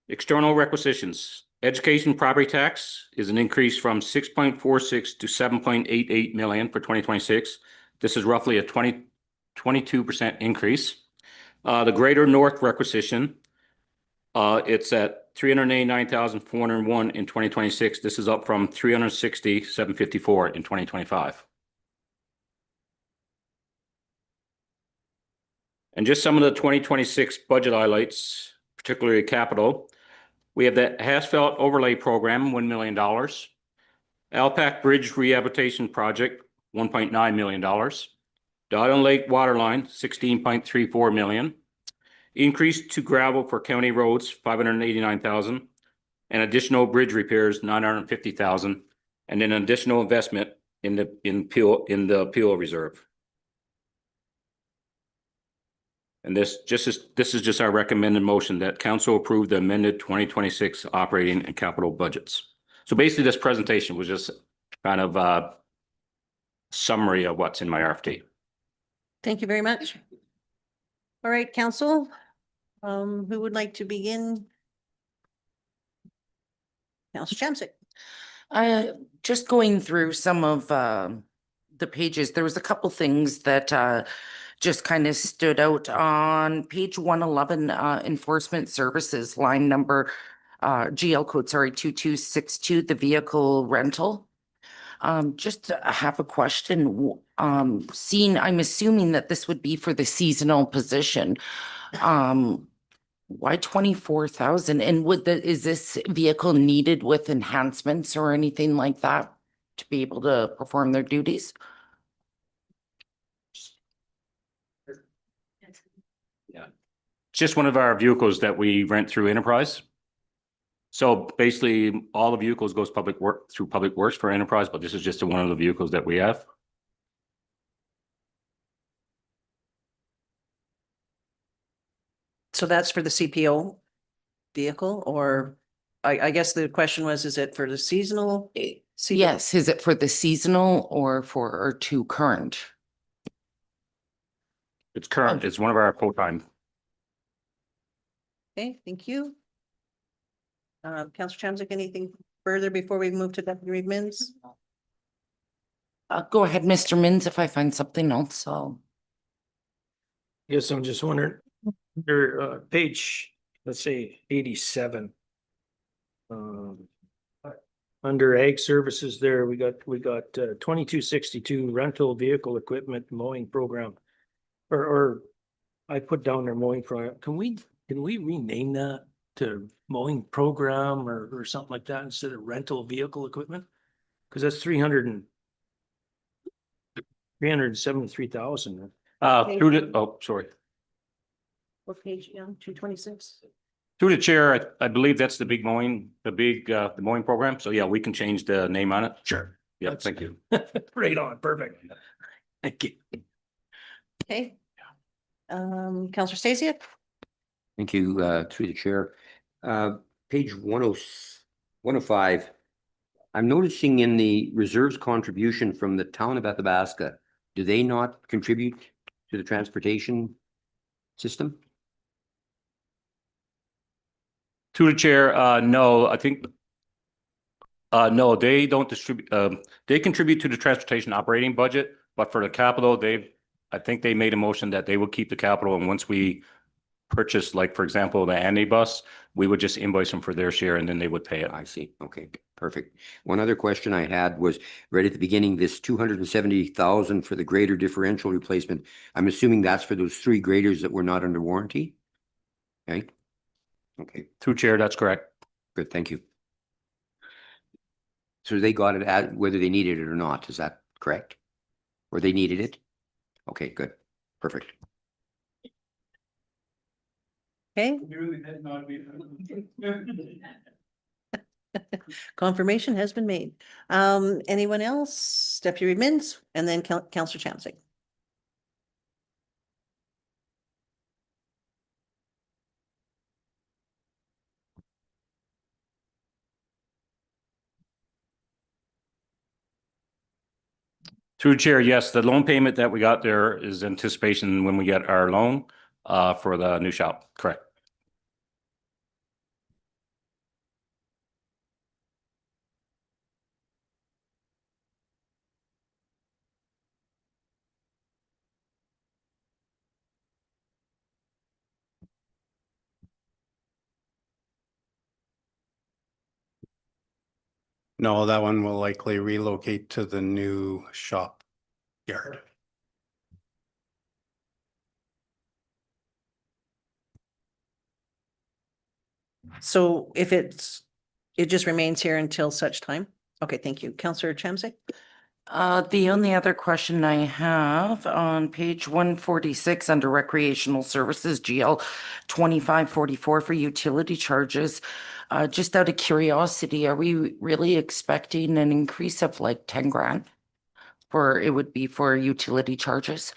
external requisitions. Education property tax is an increase from 6.46 to 7.88 million for 2026. This is roughly a 22% increase. The Greater North requisition, it's at 389,401 in 2026. This is up from 360,754 in 2025. And just some of the 2026 budget highlights, particularly capital. We have the Hasfelt Overlay Program, $1 million. Alpac Bridge Rehabilitation Project, $1.9 million. Dodon Lake Waterline, $16.34 million. Increase to gravel for county roads, $589,000. and additional bridge repairs, 950,000, and then additional investment in the appeal reserve. And this is just our recommended motion that council approve the amended 2026 operating and capital budgets. So basically, this presentation was just kind of a summary of what's in my RFT. Thank you very much. All right, council, who would like to begin? Councillor Chamsick. Just going through some of the pages, there was a couple things that just kind of stood out on page 111, enforcement services, line number, GL code, sorry, 2262, the vehicle rental. Just have a question. I'm assuming that this would be for the seasonal position. Why 24,000? And is this vehicle needed with enhancements or anything like that to be able to perform their duties? Yeah. It's just one of our vehicles that we rent through Enterprise. So basically, all the vehicles goes through Public Works for Enterprise, but this is just one of the vehicles that we have. So that's for the CPO vehicle, or I guess the question was, is it for the seasonal? Yes, is it for the seasonal or to current? It's current. It's one of our full-time. Okay, thank you. Councillor Chamsick, anything further before we move to Deputy Mins? Go ahead, Mr. Mins, if I find something else, I'll. Yes, I'm just wondering, your page, let's say 87. Under ag services there, we got 2262 rental vehicle equipment mowing program. Or I put down their mowing program. Can we rename that to mowing program or something like that instead of rental vehicle equipment? Because that's 373,000. Sorry. What page, 226? Through the chair, I believe that's the big mowing, the mowing program. So yeah, we can change the name on it. Sure. Yeah, thank you. Right on, perfect. Thank you. Okay. Councillor Stacey? Thank you, through the chair. Page 105. I'm noticing in the reserves contribution from the town of Athabasca, do they not contribute to the transportation system? To the chair, no, I think. No, they don't distribute, they contribute to the transportation operating budget, but for the capital, I think they made a motion that they will keep the capital, and once we purchase, like, for example, the Andy bus, we would just invoice them for their share and then they would pay it. I see. Okay, perfect. One other question I had was right at the beginning, this 270,000 for the grader differential replacement. I'm assuming that's for those 3 graders that were not under warranty? Right? Okay, Through chair, that's correct. good, thank you. So they got it at whether they needed it or not, is that correct? Or they needed it? Okay, good, perfect. Okay. Confirmation has been made. Anyone else? Deputy Mins and then Councillor Chamsick. Through chair, yes, the loan payment that we got there is anticipation when we get our loan for the new shop, correct? No, that one will likely relocate to the new shop yard. So if it just remains here until such time? Okay, thank you. Councillor Chamsick? The only other question I have on page 146 under recreational services, GL 2544 for utility charges. Just out of curiosity, are we really expecting an increase of like 10 grand? It would be for utility charges?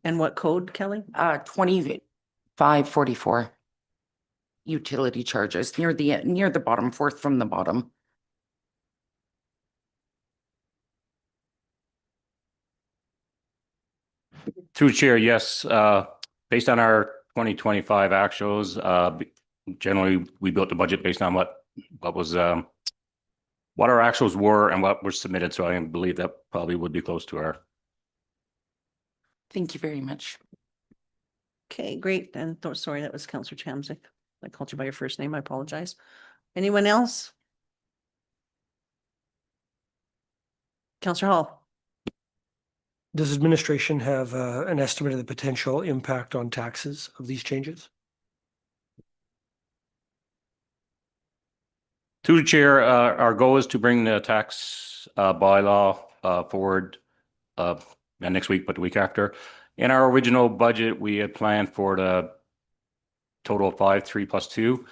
And what code, Kelly? 2544. Utility charges near the bottom, fourth from the bottom. Through Chair, yes, based on our 2025 actuals, generally, we built the budget based on what was, what our actuals were and what was submitted, so I believe that probably would be close to our. Thank you very much. Okay, great. And sorry, that was Councillor Chamzik. I called you by your first name. I apologize. Anyone else? Councillor Hall. Does administration have an estimate of the potential impact on taxes of these changes? Through the Chair, our goal is to bring the tax bylaw forward not next week, but the week after. In our original budget, we had planned for the total of 5, 3 plus 2.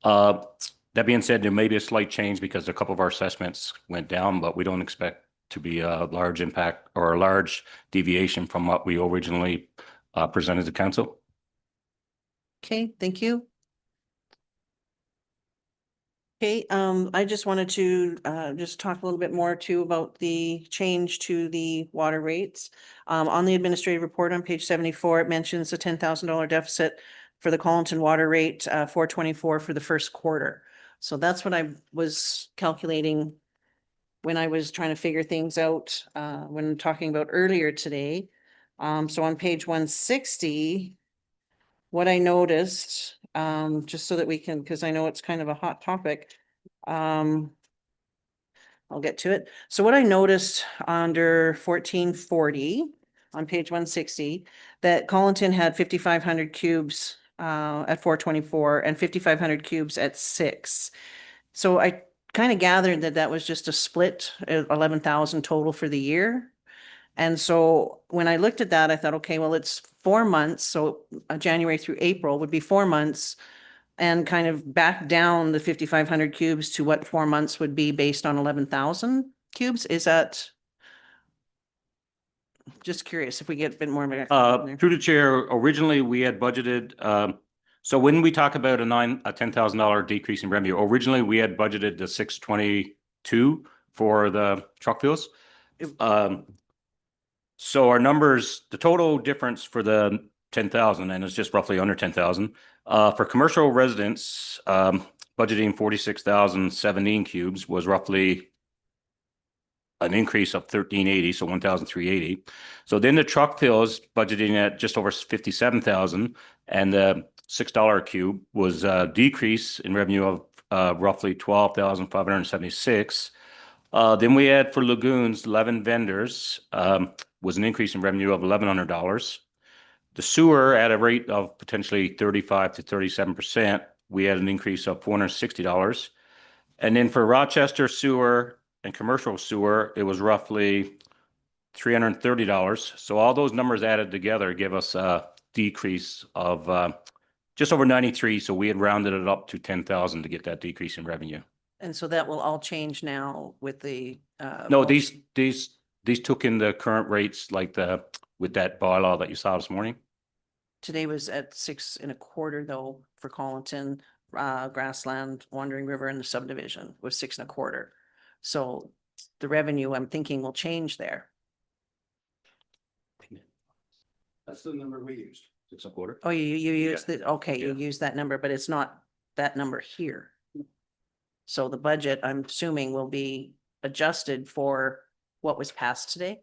That being said, there may be a slight change because a couple of our assessments went down, but we don't expect to be a large impact or a large deviation from what we originally presented to council. Okay, thank you. Okay, I just wanted to just talk a little bit more too about the change to the water rates. On the administrative report on page 74, it mentions a $10,000 deficit for the Collinton water rate, 424 for the first quarter. So that's what I was calculating when I was trying to figure things out when talking about earlier today. So on page 160, what I noticed, just so that we can, because I know it's kind of a hot topic. I'll get to it. So what I noticed under 1440 on page 160, that Collinton had 5,500 cubes at 424 and 5,500 cubes at 6. So I kind of gathered that that was just a split, 11,000 total for the year. And so when I looked at that, I thought, okay, well, it's 4 months. So January through April would be 4 months, and kind of back down the 5,500 cubes to what 4 months would be based on 11,000 cubes. Is that? Just curious if we get a bit more of a. Through the Chair, originally we had budgeted, so when we talk about a $10,000 decrease in revenue, originally we had budgeted the 622 for the truck fuels. So our numbers, the total difference for the 10,000, and it's just roughly under 10,000, for commercial residents, budgeting 46,017 cubes was roughly an increase of 1,380, so 1,380. So then the truck fills budgeting at just over 57,000, and the $6 a cube was a decrease in revenue of roughly 12,576. Then we had for lagoons, 11 vendors, was an increase in revenue of $1,100. The sewer at a rate of potentially 35 to 37%, we had an increase of $460. And then for Rochester sewer and commercial sewer, it was roughly $330. So all those numbers added together give us a decrease of just over 93. So we had rounded it up to 10,000 to get that decrease in revenue. And so that will all change now with the. No, these took in the current rates like with that bylaw that you saw this morning. Today was at 6 1/4 though for Collinton, Grassland, Wandering River, and the subdivision was 6 1/4. So the revenue I'm thinking will change there. That's the number we used. 6 1/4. Oh, you used it, okay, you Yeah. used that number, but it's not that number here. So the budget, I'm assuming, will be adjusted for what was passed today.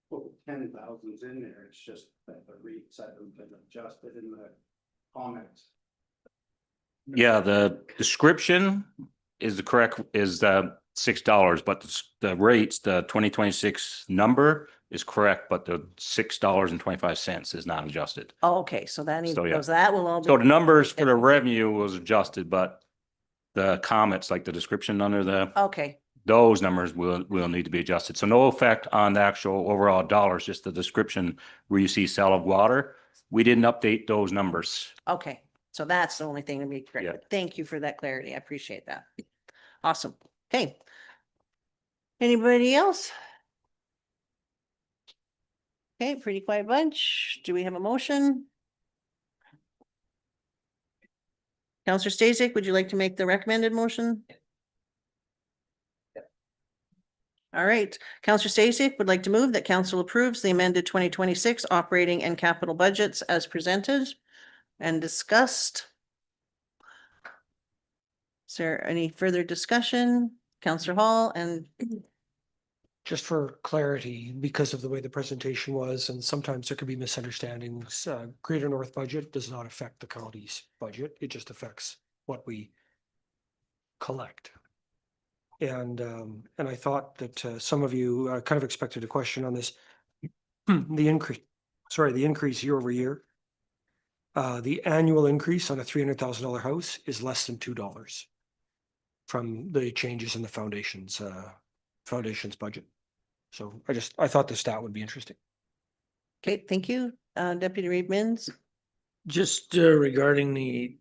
Well, 10,000's in there, it's just that the rates haven't been adjusted in the comments. Yeah, the description is the correct, is $6, but the rates, the 2026 number is correct, but the $6.25 is not adjusted. Oh, okay, so that needs, So, yeah. so that will all be. So the numbers for the revenue was adjusted, but the comments, like the description under the, Okay, those numbers will need to be adjusted. So no effect on the actual overall dollars, just the description where you see sale of water. We didn't update those numbers. okay, so that's the only thing to be Yeah. corrected. Thank you for that clarity. I appreciate that. Awesome. Okay. Anybody else? Okay, pretty quiet bunch. Do we have a motion? Counselor Stasiak, would you like to make the recommended motion? All right, Counselor Stasiak would like to move that council approves the amended 2026 operating and capital budgets as presented and discussed. Is there any further discussion? Counselor Hall and Just for clarity, because of the way the presentation was, and sometimes there could be misunderstandings, Greater North budget does not affect the county's budget. It just affects what we collect. And I thought that some of you kind of expected a question on this. The increase year over year. The annual increase on a $300,000 house is less than $2 from the changes in the foundation's budget. So I thought the stat would be interesting. okay, thank you. Deputy Reed Mins. Just regarding the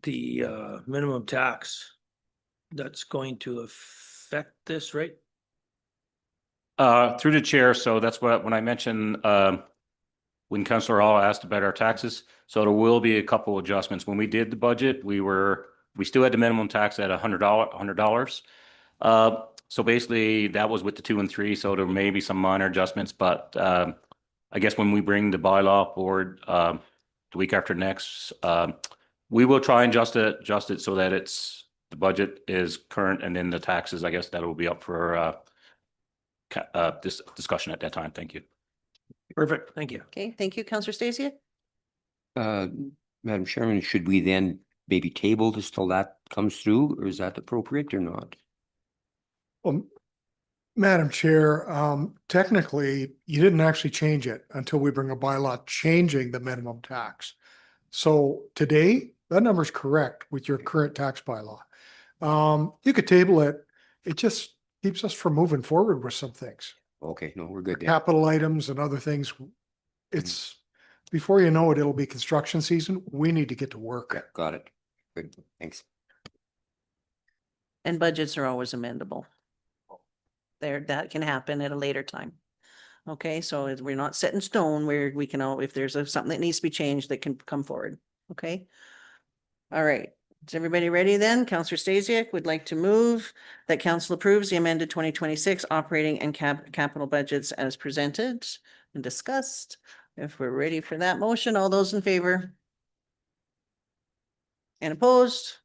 minimum tax, that's going to affect this, right? Through the chair, so that's what, when I mentioned, when Councillor Hall asked about our taxes, so there will be a couple adjustments. When we did the budget, we still had the minimum tax at $100. So basically that was with the 2 and 3, so there may be some minor adjustments, but I guess when we bring the bylaw forward the week after next, we will try and adjust it so that the budget is current, and then the taxes, I guess that will be up for this discussion at that time. Thank you. Perfect, thank you. Okay, thank you, Counselor Stasiak. Madam Chairman, should we then maybe table this till that comes through, or is that appropriate or not? Well, Madam Chair, technically, you didn't actually change it until we bring a bylaw changing the minimum tax. So today, that number's correct with your current tax bylaw. You could table it. It just keeps us from moving forward with some things. Okay, no, we're good then. Capital items and other things. It's, before you know it, it'll be construction season. We need to get to Yeah, work. got it. Good, thanks. And budgets are always amendable. That can happen at a later time. Okay, so we're not set in stone where we can, if there's something that needs to be changed, that can come forward. Okay. All right. Is everybody ready then? Counselor Stasiak would like to move that council approves the amended 2026 operating and capital budgets as presented and discussed. If we're ready for that motion, all those in favor? And opposed?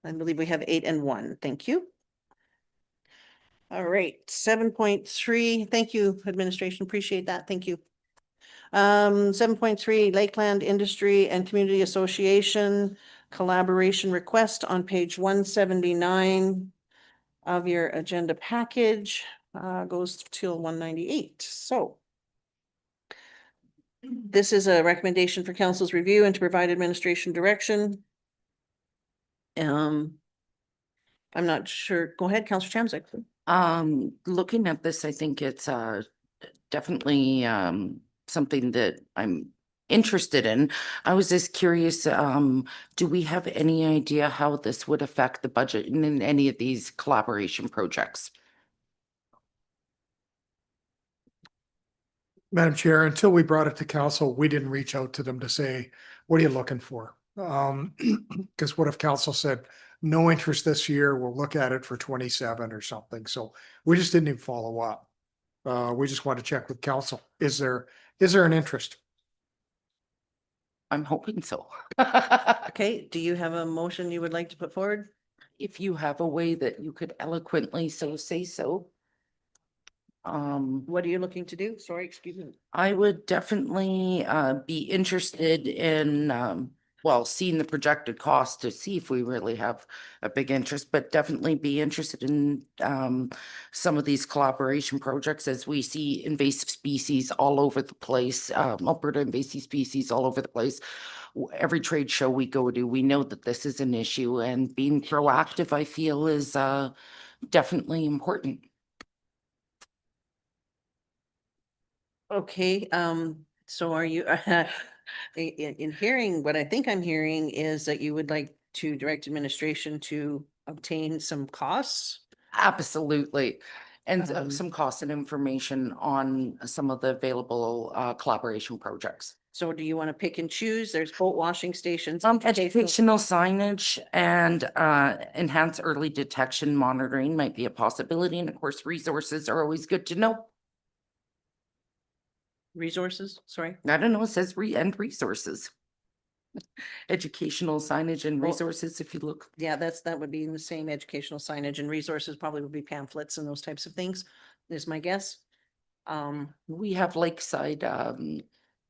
I believe we have 8 and 1. Thank you. All right, 7.3. Thank you, administration. Appreciate that. Thank you. 7.3 Lakeland Industry and Community Association collaboration request on page 179 of your agenda package, goes till 198. So this is a recommendation for council's review and to provide administration direction. I'm not sure. Go ahead, Councillor Chamzek. Looking at this, I think it's definitely something that I'm interested in. I was just curious, do we have any idea how this would affect the budget in any of these collaboration projects? Madam Chair, until we brought it to council, we didn't reach out to them to say, what are you looking for? Because what if council said, no interest this year, we'll look at it for 27 or something. So we just didn't even follow up. We just want to check with council. Is there an interest? I'm hoping so. Okay, do you have a motion you would like to put forward? If you have a way that you could eloquently say so. What are you looking to do? Sorry, excuse me. I would definitely be interested in well, seeing the projected cost to see if we really have a big interest, but definitely be interested in some of these collaboration projects as we see invasive species all over the place, Alberta invasive species all over the place. Every trade show we go to, we know that this is an issue, and being proactive, I feel, is definitely important. Okay, so are you, in hearing, what I think I'm hearing is that you would like to direct administration to obtain some costs? Absolutely. And Um, some cost and information on some of the available collaboration projects. So do you want to pick and choose? There's boat washing stations. Educational signage and enhanced early detection monitoring might be a possibility. And of course, resources are always good to know. Resources, sorry. I don't know, it says resources. Educational signage and Well- resources, if you look. Yeah, that would be in the same educational signage, and resources probably would be pamphlets and those types of things, is my guess. We have lakeside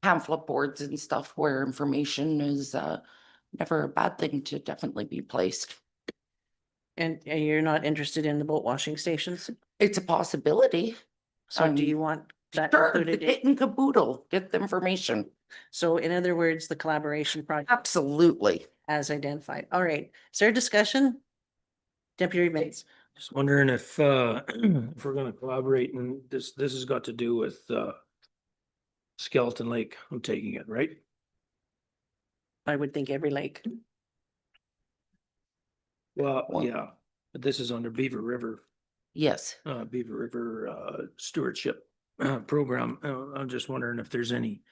pamphlet boards and stuff where information is never a bad thing to definitely be placed. And you're not interested in the boat washing stations? It's a possibility. So do you want that Sure, included? the kit and caboodle, get the information. So in other words, the collaboration project Absolutely. as identified. All right. Is there a discussion? Deputy Mays. Just wondering if if we're gonna collaborate, and this has got to do with Skeleton Lake, I'm taking it, right? I would think every lake. Well, Well- yeah, but this is under Beaver River Yes. Stewardship program. I'm just wondering if there's any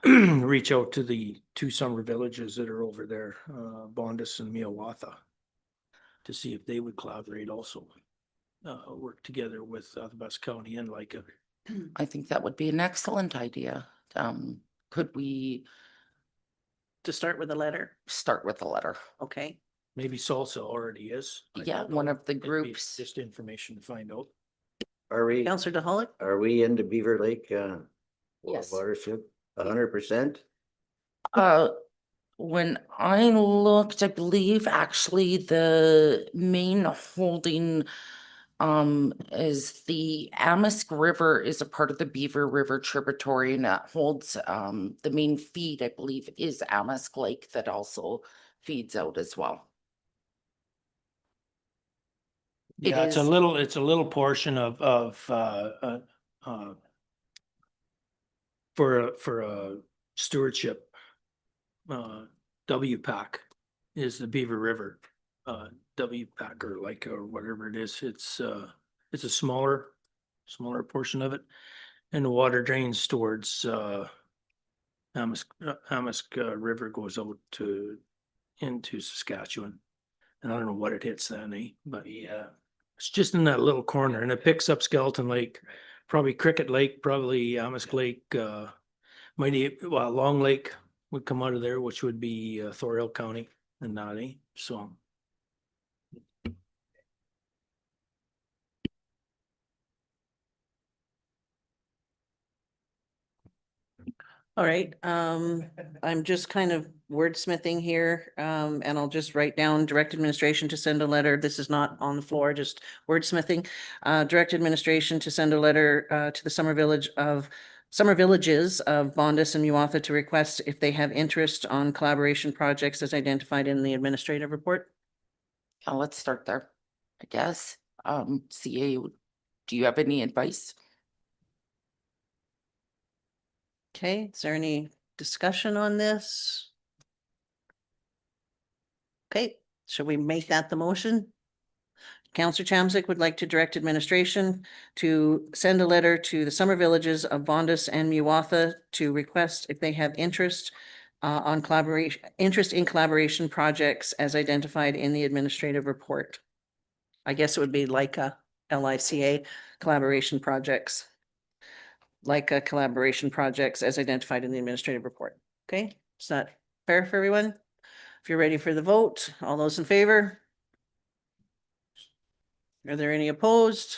reach out to the two summer villages that are over there, Bondus and Miawatha, to see if they would collaborate also, work together with Athabasca County and Leica. I think that would be an excellent idea. Could we To start with a letter, start with a letter? okay? Maybe Salsa already is. I Yeah, don't know. one of the It'd be groups. Just information to find out. Counselor DeHolick? Are we into Beaver Lake, Yes. watershed, 100%? When I looked, I believe actually the main holding is the Amisk River is a part of the Beaver River tributary, and that holds the main feed, I believe, is Amisk Lake that also feeds out as well. It Yeah, it's is- a little portion of for a stewardship. WPAC is the Beaver River, WPAC or like, or whatever it is. It's a smaller portion of it. And the water drains towards, Amisk River goes out into Saskatchewan. And I don't know what it hits then, but yeah, it's just in that little corner, and it picks up Skeleton Lake, probably Cricket Lake, probably Amisk Lake, Long Lake would come out of there, which would be Thorhill County and Nadi, so. All right, I'm just kind of wordsmithing here, and I'll just write down direct administration to send a letter. This is not on the floor, just wordsmithing. Direct administration to send a letter, to the summer villages of Bondus and Muatha to request if they have interest on collaboration projects as identified in the administrative report. Let's start there, I guess. CA, do you have any advice? Okay, is there any discussion on this? Okay, should we make that the motion? Counselor Chamzik would like to direct administration to send a letter to the summer villages of Bondus and Muatha to request if they have interest in collaboration projects as identified in the administrative report. I guess it would be LICA, LICA collaboration projects. LICA collaboration projects as identified in the administrative report. Okay, is that fair for everyone? If you're ready for the vote, all those in favor? Are there any opposed?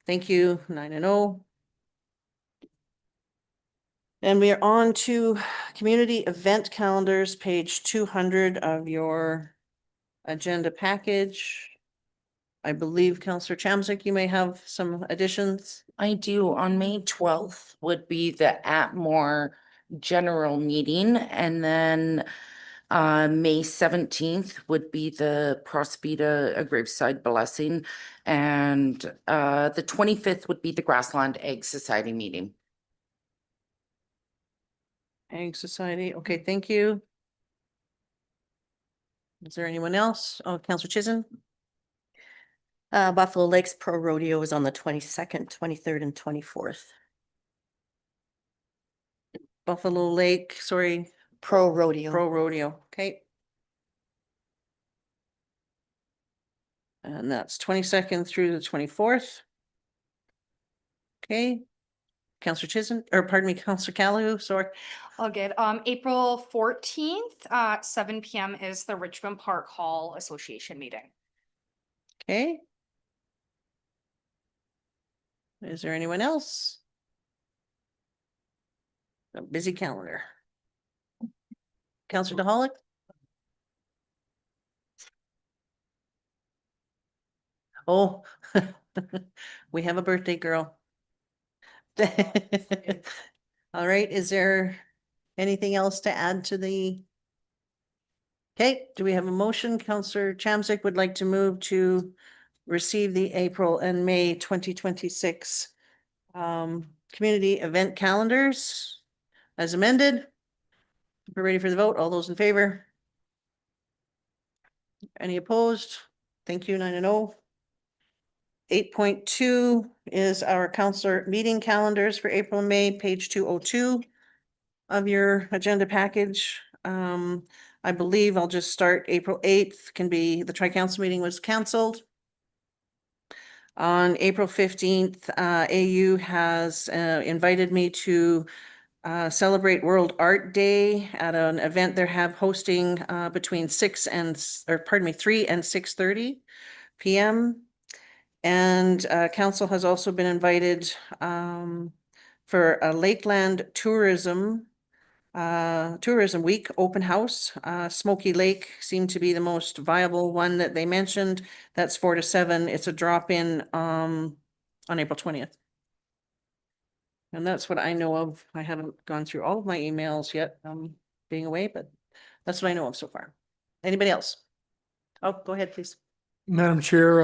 Thank you, 9-0. And we are on to community event calendars, page 200 of your agenda package. I believe Counselor Chamzik, you may have some additions. I do. On May 12th would be the Atmore general meeting, and then May 17th would be the Prospita Graveside Blessing, and the 25th would be the Grassland Egg Society meeting. Ag Society, okay, thank you. Is there anyone else? Oh, Counselor Chisholm? Buffalo Lakes Pro Rodeo is on the 22nd, 23rd, and 24th. Buffalo Lake, sorry, Pro Rodeo. Pro Rodeo, okay. And that's 22nd through the 24th. Okay. Counselor Chisholm, or pardon me, Counselor Callahan, sorry. All good. April 14th, 7 PM is the Richmond Park Hall Association meeting. Okay. Is there anyone else? A busy calendar. Counselor DeHolick? Oh, we have a birthday girl. All right, is there anything else to add to the? Okay, do we have a motion? Counselor Chamzik would like to move to receive the April and May 2026 community event calendars as amended. We're ready for the vote. All those in favor? Any opposed? Thank you, 9-0. 8.2 is our counselor meeting calendars for April and May, page 202 of your agenda package. I believe I'll just start April 8th can be, the tri-council meeting was canceled. On April 15th, AU has invited me to celebrate World Art Day at an event they have hosting between 3 and 6:30 PM. And council has also been invited for a Lakeland Tourism Week open house. Smoky Lake seemed to be the most viable one that they mentioned. That's 4 to 7. It's a drop-in on April 20th. And that's what I know of. I haven't gone through all of my emails yet, being away, but that's what I know of so far. Anybody else? Oh, go ahead, please. Madam Chair,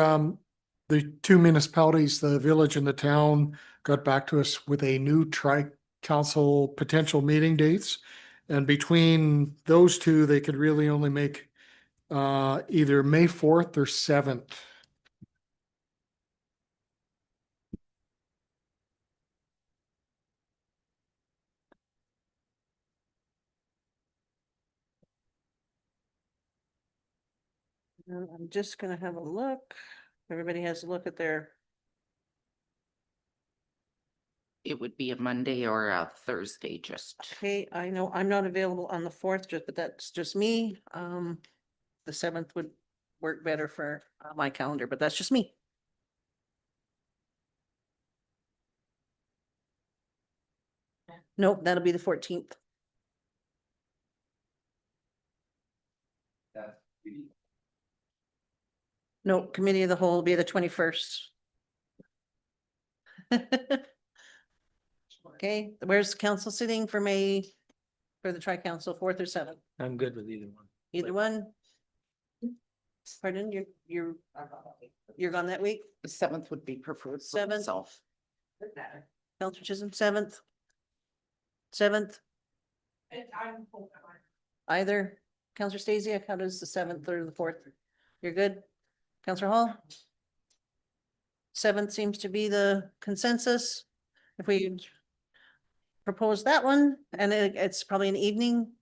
the two municipalities, the village and the town, got back to us with a new tri-council potential meeting dates. And between those two, they could really only make either May 4th or 7th. I'm just gonna have a look. Everybody has a look at their, It would be a Monday or a Thursday, just. okay, I know I'm not available on the 4th, but that's just me. The 7th would work better for my calendar, but that's just me. Nope, that'll be the 14th. No, committee of the whole will be the 21st. Okay, where's the council sitting for May, for the tri-council, 4th or 7th? I'm good with either one. Either one? Pardon, you're gone that week? The 7th would be preferred for 7th? myself. Counselor Chisholm, 7th? 7th? Either. Counselor Stasiak, how does the 7th or the 4th? You're good? Counselor Hall? 7th seems to be the consensus. If we propose that one, and it's probably an evening,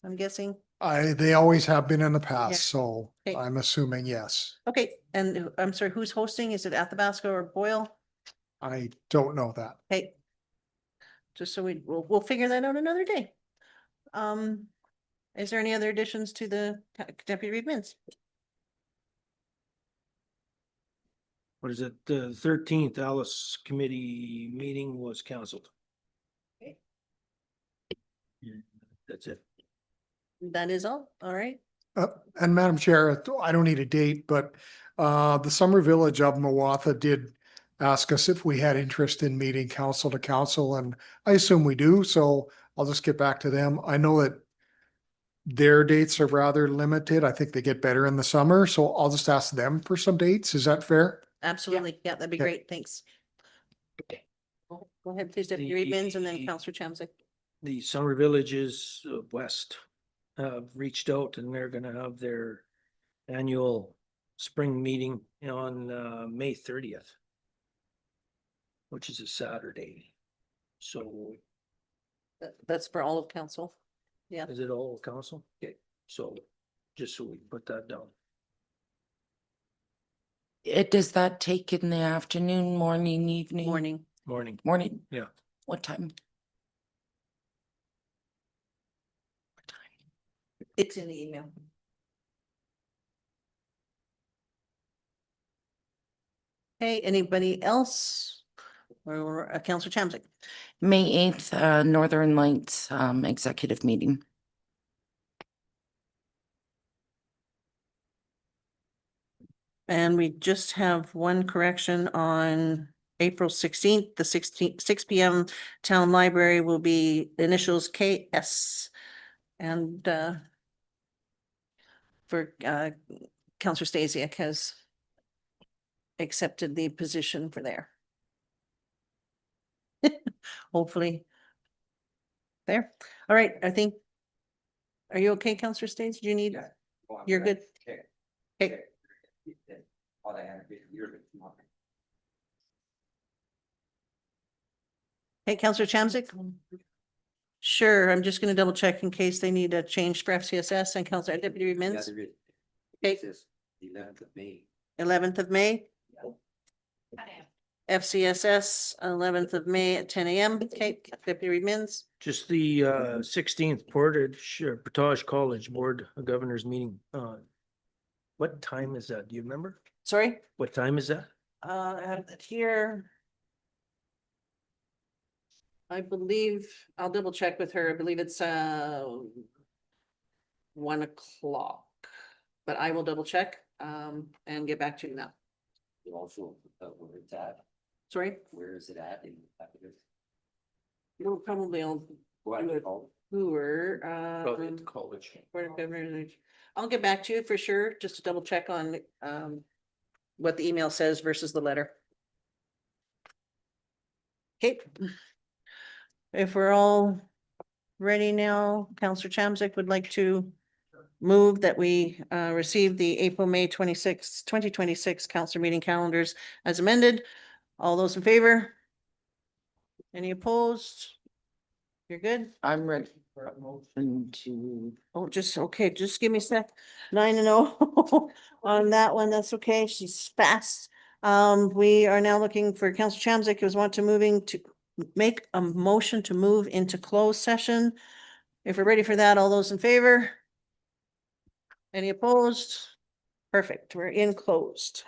I'm guessing. They always have been in the Yeah. past, so Okay. I'm assuming yes. Okay, and I'm sorry, who's hosting? Is it Athabasca or Boyle? I don't know that. Hey. Just so we'll figure that out another day. Is there any other additions to the deputy read minutes? What is it? The 13th Alice Committee meeting was canceled. That's it. That is all. All right. And Madam Chair, I don't need a date, but the Summer Village of Mawatha did ask us if we had interest in meeting council to council, and I assume we do, so I'll just get back to them. I know that their dates are rather limited. I think they get better in the summer, so I'll just ask them for some dates. Is that fair? Absolutely. Yeah, that'd be Okay. great. Thanks. Go ahead, please, Deputy Reed Binns, and then Counselor Chamzik. The Summer Villages West have reached out and they're gonna have their annual spring meeting on May 30th, which is a Saturday. So That's for all of council. Yeah. is it all council? Okay, so just so we put that down. Does that take in the afternoon, morning, evening? Morning. Morning. Morning? Yeah. What time? It's in the email. Hey, anybody else? Or Counselor Chamzik? May 8th, Northern Lights, executive meeting. And we just have one correction on April 16th, the 6 p.m. Town Library will be initials KS. And for Counselor Stasiak has accepted the position for there. Hopefully. There. All right, I think. Are you okay, Counselor Stasiak? Do you need? You're good. Okay. Hey, Counselor Chamzik? Sure, I'm just gonna double check in case they need a change for FCSS and Counselor Deputy Reed Binns. Okay. 11th of May. 11th of May. FCSS, 11th of May at 10 a.m. Okay, Deputy Reed Binns. Just the 16th Portage College Board of Governors meeting. What time is that? Do you remember? Sorry, What time is that? I have that here. I believe, I'll double check with her. I believe it's 1 o'clock. But I will double check and get back to you now. You also, where it's at, Sorry, where is it at in? you'll probably all who were Probably at the college. Board of Governors. I'll get back to you for sure, just to double check on what the email says versus the letter. Okay. If we're all ready now, Counselor Chamzik would like to move that we receive the April-May 26th, 2026 council meeting calendars as amended. All those in favor? Any opposed? You're good? I'm ready for a motion to. Oh, okay, just give me a sec. 9-0 on that one. That's okay. She's fast. We are now looking for Counselor Chamzik who's want to make a motion to move into closed session. If we're ready for that, all those in favor? Any opposed? Perfect. We're in closed.